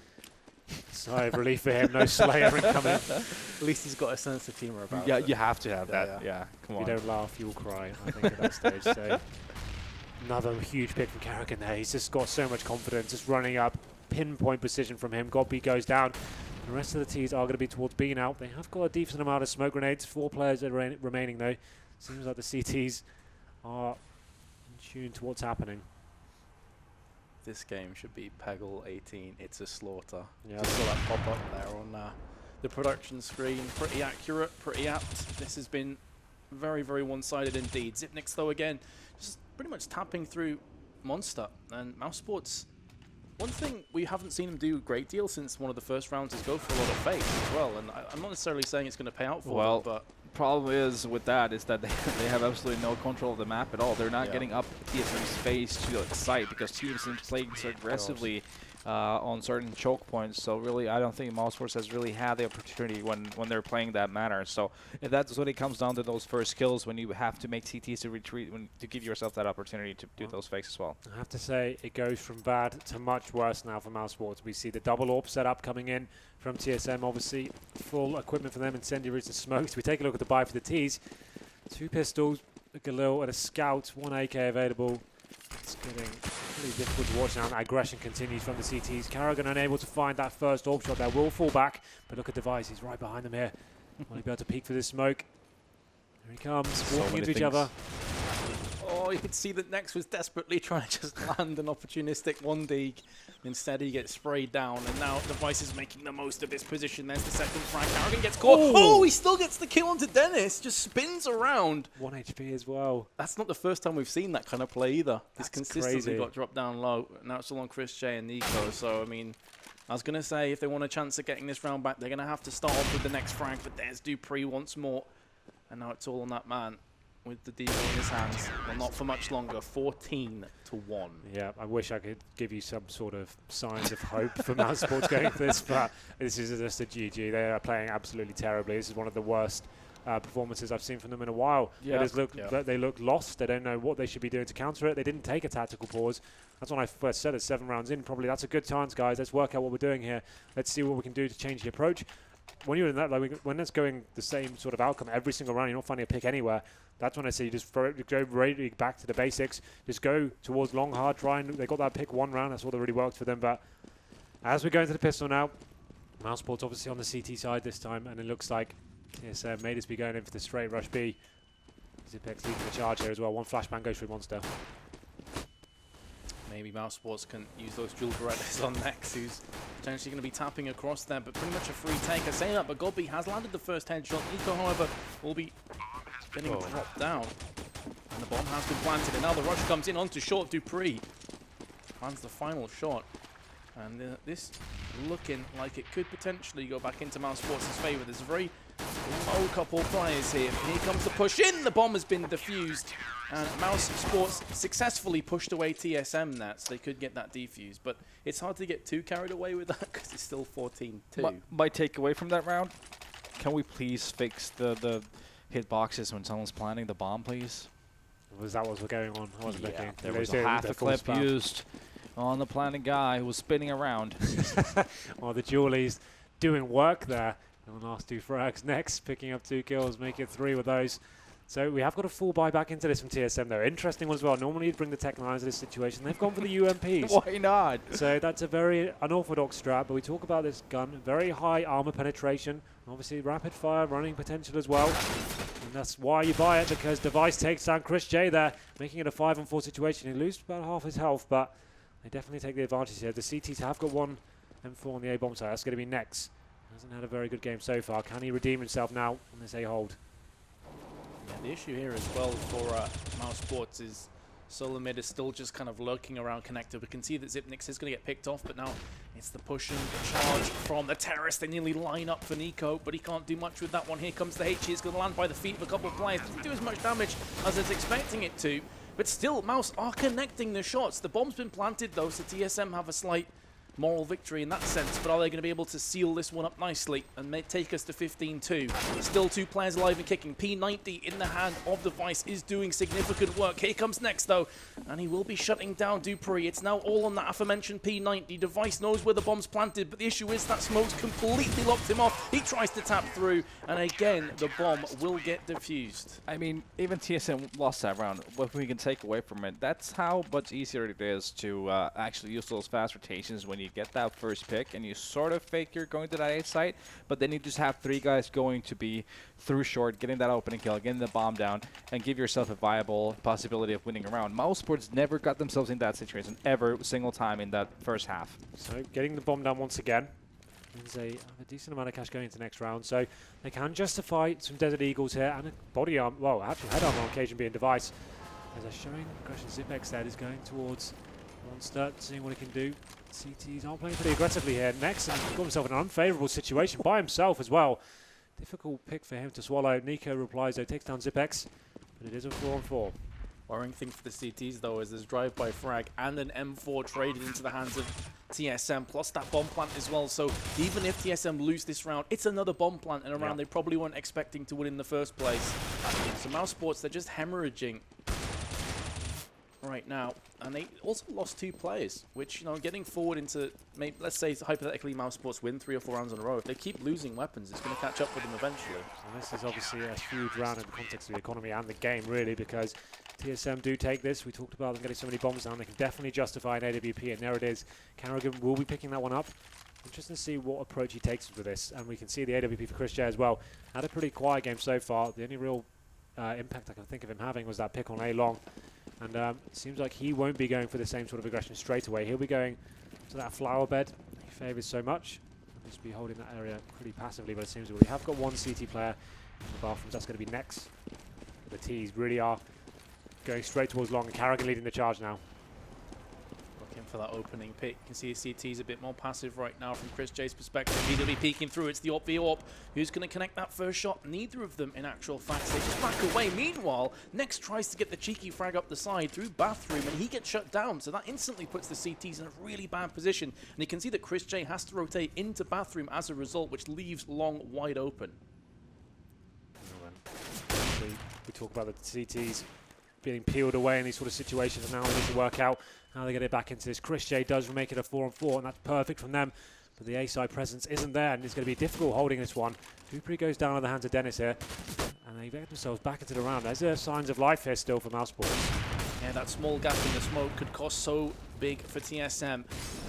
A: Sigh of relief for him. No Slayer incoming.
C: At least he's got a sense of humor about
B: Yeah,
C: it.
B: you have to have that. Yeah, come
A: If
B: on.
A: you don't laugh, you'll cry, I think, at that stage. So another huge pick from Karrigan there. He's just got so much confidence, just running up, pinpoint precision from him. God B goes down. The rest of the T's are going to be towards B now. They have got a decent amount of smoke grenades. 4 players are remaining, though. Seems like the CTs are in tune to what's happening.
C: This game should be Peggle 18. It's a slaughter.
A: Yeah,
C: I saw that pop up there on the production screen. Pretty accurate, pretty apt. This has been very, very one-sided indeed. Zipnix, though, again, just pretty much tapping through Monster. And Mousesports, one thing we haven't seen him do a great deal since one of the first rounds is go for a lot of face as well. And I'm not necessarily saying it's going to pay out for them, but
B: problem is with that is that they have absolutely no control of the map at all. They're not getting up TSM's face to the site because TSM's playing so aggressively on certain choke points. So really, I don't think Mousesports has really had the opportunity when they're playing that manner. So if that's when it comes down to those first kills, when you have to make CTs to retreat, to give yourself that opportunity to do those fakes as well.
A: I have to say, it goes from bad to much worse now for Mousesports. We see the double AWP setup coming in from TSM, obviously full equipment for them, incendiaries and smokes. We take a look at the buy for the T's. 2 pistols, a Galil and a Scout, 1 AK available. It's getting pretty difficult to watch now. And aggression continues from the CTs. Karrigan unable to find that first AWP shot there. Will fall back, but look at Device. He's right behind them here. Will he be able to peek for this smoke? Here he comes, walking into each other.
C: oh, you could see that Nex was desperately trying to just land an opportunistic 1D. Instead, he gets sprayed down, and now Device is making the most of his position. There's the second frag. Karrigan gets caught. Oh, he still gets the kill onto Dennis. Just spins around.
A: 1 HP as well.
C: That's not the first time we've seen that kind of play either. He's
A: That's
C: consistently
A: crazy.
C: got dropped down low. Now it's all on Chris J and Nico. So, I mean, I was going to say if they want a chance of getting this round back, they're going to have to start off with the next frag. But there's Dupree once more. And now it's all on that man with the Devo in his hands. Well, not for much longer. 14-1.
A: Yeah, I wish I could give you some sort of signs of hope for Mousesports going for this, but this is just a GG. They are playing absolutely terribly. This is one of the worst performances I've seen from them in a while.
C: Yeah.
A: They look lost. They don't know what they should be doing to counter it. They didn't take a tactical pause. That's when I first said it 7 rounds in. Probably that's a good chance, guys. Let's work out what we're doing here. Let's see what we can do to change the approach. When you're in that, like when it's going the same sort of outcome every single round, you're not finding a pick anywhere. That's when I say you just go right back to the basics. Just go towards long, hard, try and they got that pick 1 round. That's all that really worked for them. But as we go into the pistol now, Mousesports obviously on the CT side this time, and it looks like TSM may just be going in for the straight rush B. Zipex leading the charge here as well. 1 flashbang goes through Monster.
C: Maybe Mousesports can use those dual Berettas on Nex, who's potentially going to be tapping across there, but pretty much a free take. I say that, but Godby has landed the first headshot. Nico, however, will be getting dropped down. And the bomb has been planted, and now the rush comes in onto short. Dupree plans the final shot. And this looking like it could potentially go back into Mousesports' favour. There's a very low couple players here. Here comes the push in. The bomb has been defused. And Mousesports successfully pushed away TSM that, so they could get that defused. But it's hard to get too carried away with that because it's still 14-2.
B: My takeaway from that round, can we please fix the hitboxes when someone's planting the bomb, please?
A: Was that what was going on? I wasn't looking.
B: There was a half a clip used on the planting guy who was spinning around.
A: Well, the Julies doing work there in the last 2 frags. Next, picking up 2 kills, making it 3 with those. So we have got a full buy back into this from TSM though. Interesting one as well. Normally you'd bring the Tech 9s to this situation. They've gone for the UMPs.
B: Why not?
A: So that's a very unorthodox strat, but we talk about this gun. Very high armor penetration. Obviously rapid fire running potential as well. And that's why you buy it, because Device takes down Chris J there, making it a 5-on-4 situation. He loses about half his health, but they definitely take the advantage here. The CTs have got 1 M4 on the A-bomb side. That's going to be Nex. Hasn't had a very good game so far. Can he redeem himself now on this A-hold?
C: Yeah, the issue here as well for Mousesports is SoloMid is still just kind of lurking around connector. We can see that Zipnix is going to get picked off, but now it's the push and the charge from the terrorist. They nearly line up for Nico, but he can't do much with that one. Here comes the HE. It's going to land by the feet of a couple of players. Doesn't do as much damage as it's expecting it to, but still, Mouse are connecting the shots. The bomb's been planted, though, so TSM have a slight moral victory in that sense, but are they going to be able to seal this one up nicely and take us to 15-2? Still 2 players alive and kicking. P90 in the hand of Device is doing significant work. Here comes Next though, and he will be shutting down Dupree. It's now all on that aforementioned P90. Device knows where the bomb's planted, but the issue is that smoke's completely locked him off. He tries to tap through, and again, the bomb will get defused.
B: I mean, even TSM lost that round. What we can take away from it, that's how much easier it is to actually use those fast rotations when you get that first pick and you sort of fake you're going to that A site, but then you just have 3 guys going to be through short, getting that opening kill, getting the bomb down, and give yourself a viable possibility of winning a round. Mousesports never got themselves in that situation ever, single time in that first half.
A: So getting the bomb down once again means they have a decent amount of cash going into next round, so they can justify some Desert Eagles here and a body arm, well, actually head armor on KGB and Device. As they're showing aggression, Zipex there is going towards Monster, seeing what he can do. CTs are playing pretty aggressively here. Next, and got himself in an unfavourable situation by himself as well. Difficult pick for him to swallow. Nico replies though, takes down Zipex, but it is a 4-on-4.
C: Worrying thing for the CTs though is there's drive-by frag and an M4 traded into the hands of TSM, plus that bomb plant as well. So even if TSM lose this round, it's another bomb plant in a round they probably weren't expecting to win in the first place. So Mousesports, they're just hemorrhaging right now, and they also lost 2 players, which, you know, getting forward into, maybe, let's say hypothetically Mousesports win 3 or 4 rounds in a row, if they keep losing weapons, it's going to catch up with them eventually.
A: And this is obviously a huge round in the context of the economy and the game, really, because TSM do take this. We talked about them getting so many bombs down. They can definitely justify an AWP, and there it is. Carrigan will be picking that one up. Interesting to see what approach he takes with this, and we can see the AWP for Chris J as well. Had a pretty quiet game so far. The only real impact I can think of him having was that pick on A long. And it seems like he won't be going for the same sort of aggression straight away. He'll be going to that flower bed he favours so much. He'll just be holding that area pretty passively, but it seems that we have got 1 CT player in the bathrooms. That's going to be Next. The T's really are going straight towards long, and Carrigan leading the charge now.
C: Looking for that opening pick. You can see his CT's a bit more passive right now from Chris J's perspective. He's going to be peeking through. It's the AWP v AWP who's going to connect that first shot. Neither of them, in actual fact, they just back away. Meanwhile, Next tries to get the cheeky frag up the side through bathroom, and he gets shut down. So that instantly puts the CTs in a really bad position. And you can see that Chris J has to rotate into bathroom as a result, which leaves long wide open.
A: We talk about the CTs being peeled away in these sort of situations, and now they need to work out how they get it back into this. Chris J does make it a 4-on-4, and that's perfect from them. But the A-side presence isn't there, and it's going to be difficult holding this one. Dupree goes down on the hands of Dennis here, and they get themselves back into the round. There's signs of life here still for Mousesports.
C: Yeah, that small gap in the smoke could cost so big for TSM.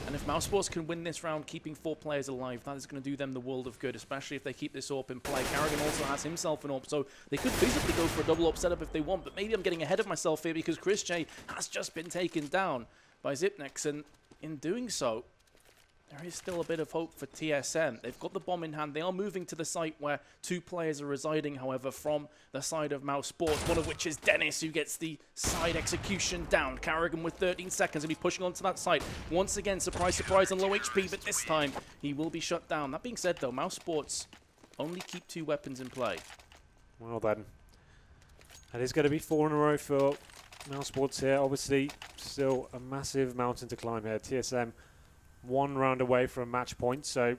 C: And if Mousesports can win this round, keeping 4 players alive, that is going to do them the world of good, especially if they keep this AWP in play. Carrigan also has himself an AWP, so they could feasibly go for a double AWP setup if they want, but maybe I'm getting ahead of myself here because Chris J has just been taken down by Zipnex, and in doing so, there is still a bit of hope for TSM. They've got the bomb in hand. They are moving to the site where 2 players are residing, however, from the side of Mousesports, one of which is Dennis, who gets the side execution down. Carrigan with 13 seconds will be pushing onto that site. Once again, surprise, surprise, on low HP, but this time he will be shut down. That being said, though, Mousesports only keep 2 weapons in play.
A: Well then, that is going to be 4 in a row for Mousesports here. Obviously, still a massive mountain to climb here. TSM 1 round away from match point, so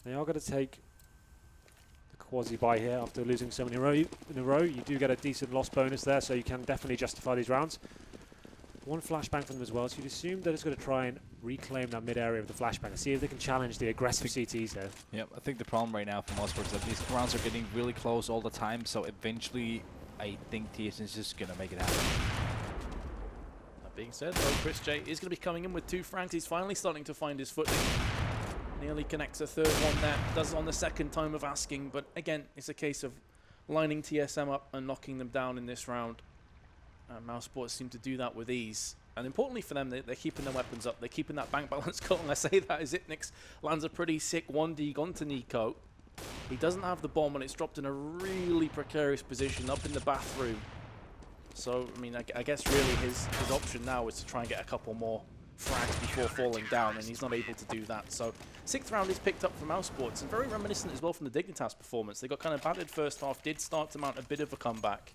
A: they are going to take the quasi-bye here after losing so many in a row. You do get a decent loss bonus there, so you can definitely justify these rounds. 1 flashbang from them as well, so you'd assume that it's going to try and reclaim that mid-area of the flashbang and see if they can challenge the aggressive CTs there. Yep,
B: I think the problem right now for Mousesports is that these rounds are getting really close all the time, so eventually I think TSM is just going to make it happen.
C: Being said, though, Chris J is going to be coming in with 2 frags. He's finally starting to find his footing. Nearly connects a 3rd one there. Does on the 2nd time of asking, but again, it's a case of lining TSM up and knocking them down in this round. Mousesports seem to do that with ease. And importantly for them, they're keeping their weapons up. They're keeping that bank balance going. I say that as Itnix lands a pretty sick 1D onto Nico. He doesn't have the bomb, and it's dropped in a really precarious position up in the bathroom. So, I mean, I guess really his option now is to try and get a couple more frags before falling down, and he's not able to do that. So, 6th round is picked up from Mousesports, and very reminiscent as well from the Dignitas performance. They got kind of battered first half, did start to mount a bit of a comeback.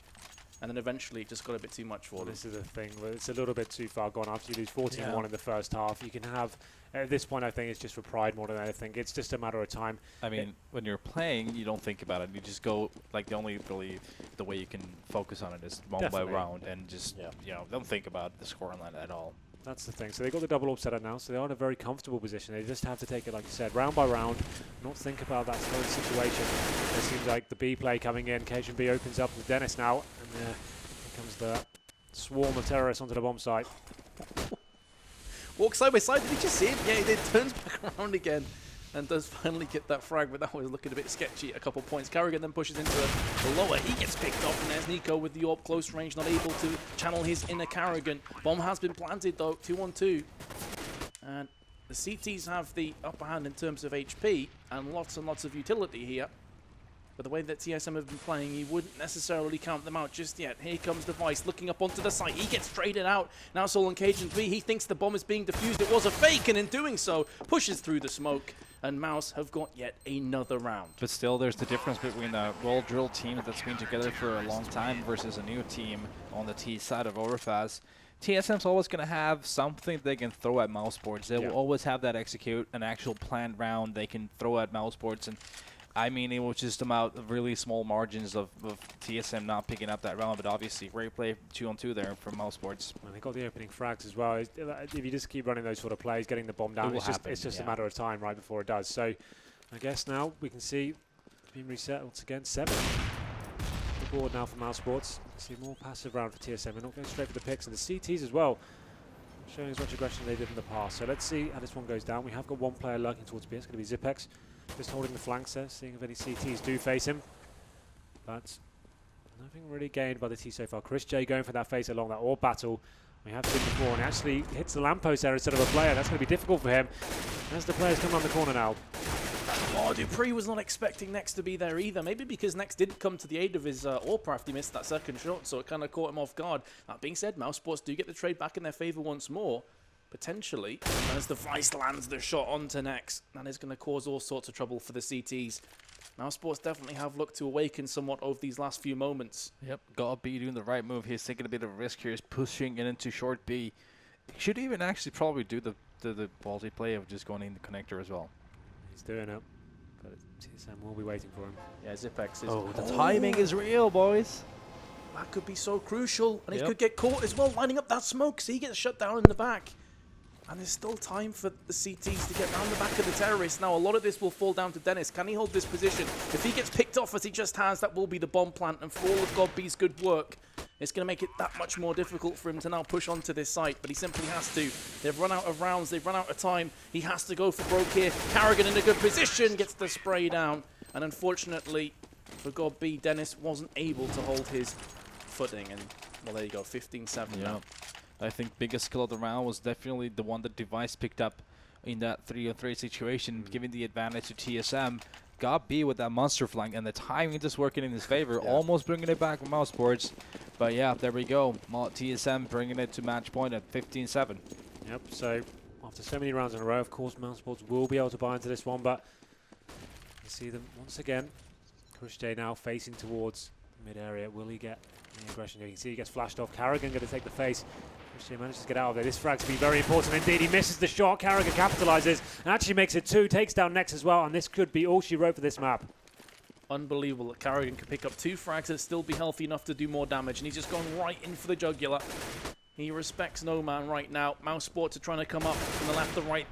C: and then eventually it just got a bit too much for them.
A: This is the thing, where it's a little bit too far gone. After you lose 14-1 in the first half, you can have, at this point I think it's just for pride more than anything. It's just a matter of time.
B: I mean, when you're playing, you don't think about it. You just go, like, the only really, the way you can focus on it is round by round, and just, you know, don't think about the scoreline at all.
A: That's the thing. So they've got the double up set up now, so they are in a very comfortable position. They just have to take it, like you said, round by round, not think about that sort of situation. It seems like the B play coming in. Cajun B opens up to Dennis now, and here comes the swarm of terrorists onto the bomb site.
C: Walks side by side. Did he just see it? Yeah, he did. Turns back around again and does finally get that frag, but that was looking a bit sketchy at a couple points. Carrigan then pushes into the lower. He gets picked off, and there's Nico with the AWP close range, not able to channel his inner Carrigan. Bomb has been planted, though, 2-on-2. And the CTs have the upper hand in terms of HP and lots of utility here. But the way that TSM have been playing, you wouldn't necessarily count them out just yet. Here comes Device looking up onto the site. He gets traded out. Now Sol and Cajun 3, he thinks the bomb is being defused. It was a fake, and in doing so, pushes through the smoke. And Mouse have got yet another round.
B: But still, there's the difference between a well-drilled team that's been together for a long time versus a new team on the T side of Overpass. TSM's always going to have something they can throw at Mousesports. They will always have that execute an actual planned round they can throw at Mousesports. And I mean, it was just about really small margins of TSM not picking up that round, but obviously great play 2-on-2 there from Mousesports.
A: And they got the opening frags as well. If you just keep running those sort of plays, getting the bomb down, it's just a matter of time right before it does. So I guess now we can see being reset once again. 7. The board now for Mousesports. See more passive round for TSM. They're not going straight for the picks, and the CTs as well, showing as much aggression as they did in the past. So let's see how this one goes down. We have got one player lurking towards B. It's going to be Zipex. Just holding the flanks there, seeing if any CTs do face him. But nothing really gained by the T so far. Chris J going for that face along that AWP battle. We have seen before, and actually hits the lamppost there instead of a player. That's going to be difficult for him as the players come around the corner now.
C: Oh, Dupree was not expecting Nex to be there either. Maybe because Nex didn't come to the aid of his AWP after he missed that second shot, so it kind of caught him off guard. That being said, Mousesports do get the trade back in their favor once more. Potentially, as the Vice lands the shot onto Nex, that is going to cause all sorts of trouble for the CTs. Mousesports definitely have looked to awaken somewhat over these last few moments.
B: Yep, gotta be doing the right move. He's taking a bit of a risk here. He's pushing it into short B. Should even actually probably do the ballsy play of just going in the connector as well.
A: He's doing it, but TSM will be waiting for him.
C: Yeah, Zipex is...
B: Oh, the timing is real, boys.
C: That could be so crucial, and he could get caught as well, lining up that smoke, so he gets shut down in the back. And there's still time for the CTs to get round the back of the terrorists. Now, a lot of this will fall down to Dennis. Can he hold this position? If he gets picked off as he just has, that will be the bomb plant. And for all of GodB's good work, it's going to make it that much more difficult for him to now push onto this site. But he simply has to. They've run out of rounds. They've run out of time. He has to go for broke here. Carrigan in a good position. Gets the spray down. And unfortunately, for GodB, Dennis wasn't able to hold his footing. And, well, there you go. 15-7 now.
B: I think biggest skill of the round was definitely the one that Device picked up in that 3-on-3 situation, giving the advantage to TSM. Got B with that monster flank, and the timing just working in his favor, almost bringing it back with Mousesports. But yeah, there we go. TSM bringing it to match point at 15-7.
A: Yep, so after so many rounds in a row, of course, Mousesports will be able to buy into this one, but you see them once again. Chris J now facing towards the mid area. Will he get any aggression? You can see he gets flashed off. Carrigan going to take the face. He manages to get out of there. This frag's be very important indeed. He misses the shot. Carrigan capitalizes and actually makes it 2. Takes down Nex as well, and this could be all she wrote for this map.
C: Unbelievable that Carrigan can pick up 2 frags and still be healthy enough to do more damage, and he's just gone right in for the jugular. He respects no man right now. Mousesports are trying to come up from the left and right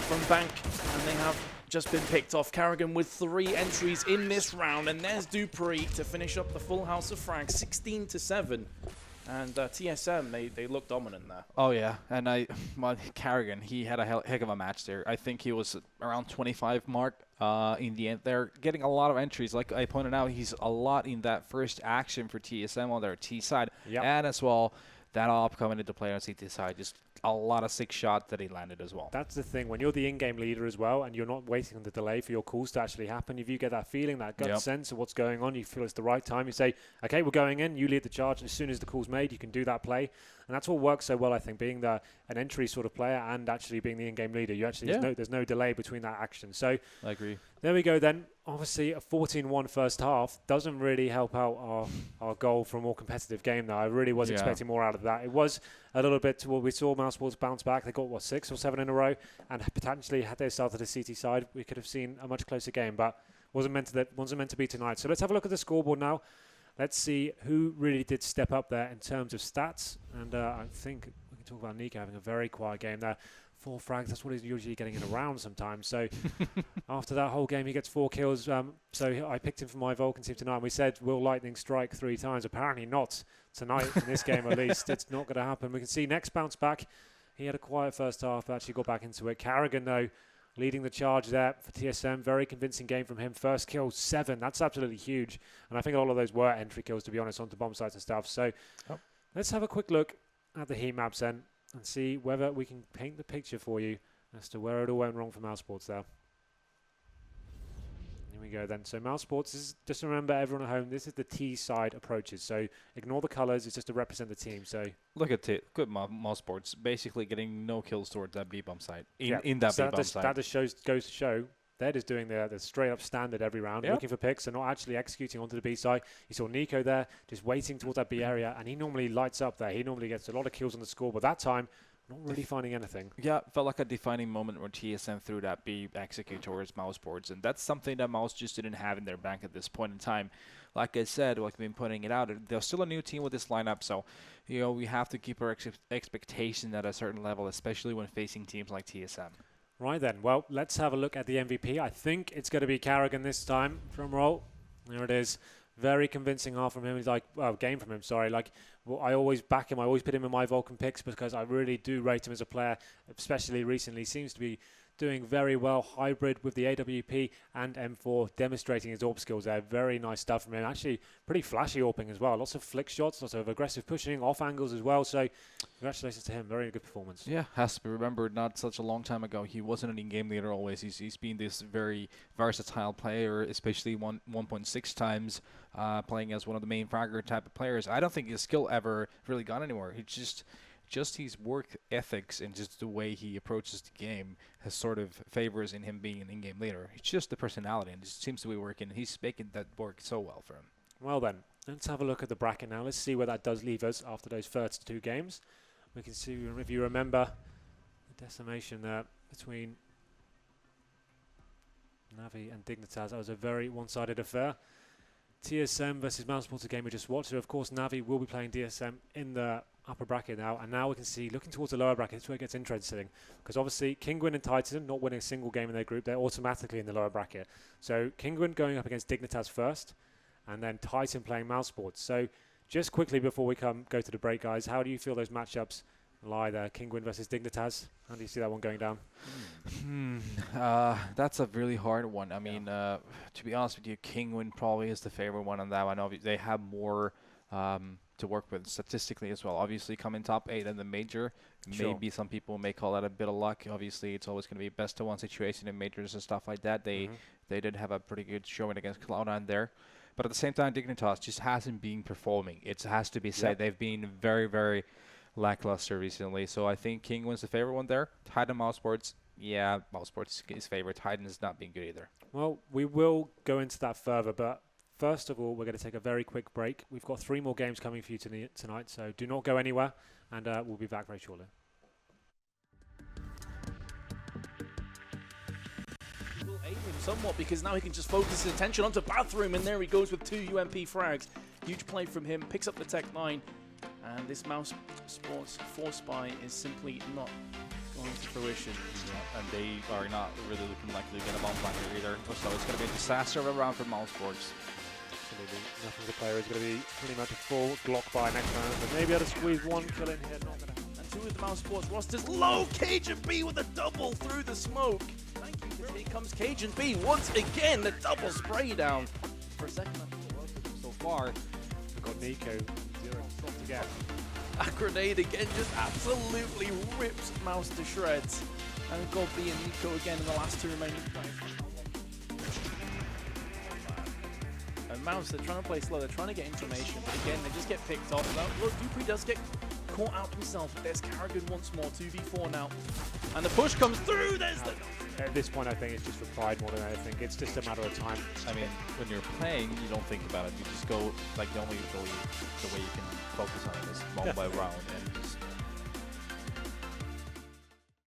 C: from Bank, and they have just been picked off. Carrigan with 3 entries in this round, and there's Dupree to finish up the full house of frags, 16-7. And TSM, they looked dominant there.
B: Oh, yeah. And Carrigan, he had a heck of a match there. I think he was around 25 mark in the end there, getting a lot of entries. Like I pointed out, he's a lot in that first action for TSM on their T side. Yep. And as well, that AWP coming into play on CT side, just a lot of 6 shots that he landed as well.
A: That's the thing. When you're the in-game leader as well, and you're not waiting on the delay for your calls to actually happen, if you get that feeling, that gut sense of what's going on, you feel it's the right time, you say, okay, we're going in, you lead the charge, and as soon as the call's made, you can do that play. And that's what works so well, I think, being an entry sort of player and actually being the in-game leader. You actually there's no delay between that action. So
B: I agree.
A: There we go then. Obviously, a 14-1 first half doesn't really help out our goal for a more competitive game, though. I really was expecting more out of that. It was a little bit to what we saw Mousesports bounce back. They got, 6 or 7 in a row, and potentially, had they started a CT side, we could have seen a much closer game, but wasn't meant to be tonight. So let's have a look at the scoreboard now. Let's see who really did step up there in terms of stats. And I think we can talk about Nico having a very quiet game there. 4 frags, that's what he's usually getting in a round sometimes. So after that whole game, he gets 4 kills. So I picked him for my Vulcan team tonight. And we said, will Lightning strike 3 times? Apparently not tonight, in this game at least. It's not going to happen. We can see next bounce back. He had a quiet first half, but actually got back into it. Carrigan, though, leading the charge there for TSM. Very convincing game from him. First kill, 7. That's absolutely huge. And I think a lot of those were entry kills, to be honest, onto bomb sites and stuff. So let's have a quick look at the heat maps then, and see whether we can paint the picture for you as to where it all went wrong for Mousesports there. Here we go then. So Mousesports, just remember, everyone at home, this is the T side approaches. So ignore the colours, it's just to represent the team. So
B: look at it. Good Mousesports, basically getting no kills towards that B bomb site. In that B bomb site.
A: That just goes to show they're just doing the straight up standard every round, looking for picks and not actually executing onto the B side. You saw Nico there just waiting towards that B area, and he normally lights up there. He normally gets a lot of kills on the score, but that time, not really finding anything.
B: Yeah, felt like a defining moment when TSM threw that B execute towards Mousesports, and that's something that Mouse just didn't have in their bank at this point in time. Like I said, like I've been putting it out, they're still a new team with this lineup, so we have to keep our expectation at a certain level, especially when facing teams like TSM.
A: Right then, well, let's have a look at the MVP. I think it's going to be Carrigan this time. Drum roll. There it is. Very convincing half from him. He's game from him, sorry. I always back him. I always put him in my Vulcan picks because I really do rate him as a player, especially recently. Seems to be doing very well. Hybrid with the AWP and M4, demonstrating his AWP skills there. Very nice stuff from him. Actually, pretty flashy AWPing as well. Lots of flick shots, lots of aggressive pushing, off angles as well. So, congratulations to him. Very good performance.
B: Yeah, has to be remembered. Not such a long time ago, he wasn't an in-game leader always. He's been this very versatile player, especially 1.6 times playing as one of the main fragger type of players. I don't think his skill ever really gone anywhere. He just his work ethics and just the way he approaches the game has sort of favors in him being an in-game leader. It's just the personality, and it seems to be working. He's making that work so well for him.
A: Well then, let's have a look at the bracket now. Let's see where that does leave us after those first 2 games. We can see, if you remember, the decimation there between Navi and Dignitas. That was a very one-sided affair. TSM versus Mousesports, a game we just watched. So, of course, Navi will be playing DSM in the upper bracket now, and now we can see, looking towards the lower bracket, it's where it gets interesting, because obviously Kinguin and Titan not winning a single game in their group, they're automatically in the lower bracket. So Kinguin going up against Dignitas first, and then Titan playing Mousesports. So just quickly before we go to the break, guys, how do you feel those matchups lie there? Kinguin versus Dignitas, how do you see that one going down?
B: That's a really hard one. I mean, to be honest with you, Kinguin probably is the favorite one on that one. They have more to work with statistically as well. Obviously, coming top 8 in the major, maybe some people may call that a bit of luck. Obviously, it's always going to be best of 1 situation in majors and stuff like that. They did have a pretty good showing against Cloud9 there. But at the same time, Dignitas just hasn't been performing. It has to be said. They've been very, very lackluster recently. So I think Kinguin's the favorite one there. Titan Mousesports, Mousesports is favorite. Titan has not been good either.
A: Well, we will go into that further, but first of all, we're going to take a very quick break. We've got 3 more games coming for you tonight, so do not go anywhere, and we'll be back very shortly.
C: Will aid him somewhat, because now he can just focus his attention onto Bathroom, and there he goes with 2 UMP frags. Huge play from him, picks up the Tech 9, and this Mousesports 4-spy is simply not going to fruition.
B: And they are not really looking likely to get a bomb back here either. So it's going to be a disaster of a round for Mousesports.
A: Absolutely. Nothing the player is going to be pretty much a full Glock by next round, but maybe able to squeeze 1 kill in here. Not going to happen.
C: And 2 of the Mousesports rosters low. Cajun B with a double through the smoke. Thank you, because here comes Cajun B once again. The double spray down. For a second,
B: so far,
A: we've got Nico 0 stopped again.
C: A grenade again just absolutely rips Mouse to shreds. And we've got B and Nico again in the last 2 remaining players. And Mouse, they're trying to play slow, they're trying to get information, but again, they just get picked off. Look, Dupree does get caught out himself. There's Carrigan once more, 2v4 now. And the push comes through. There's the...
A: At this point, I think it's just for pride more than anything. It's just a matter of time.
B: I mean, when you're playing, you don't think about it. You just go, like, the way you can focus on it is round by round. And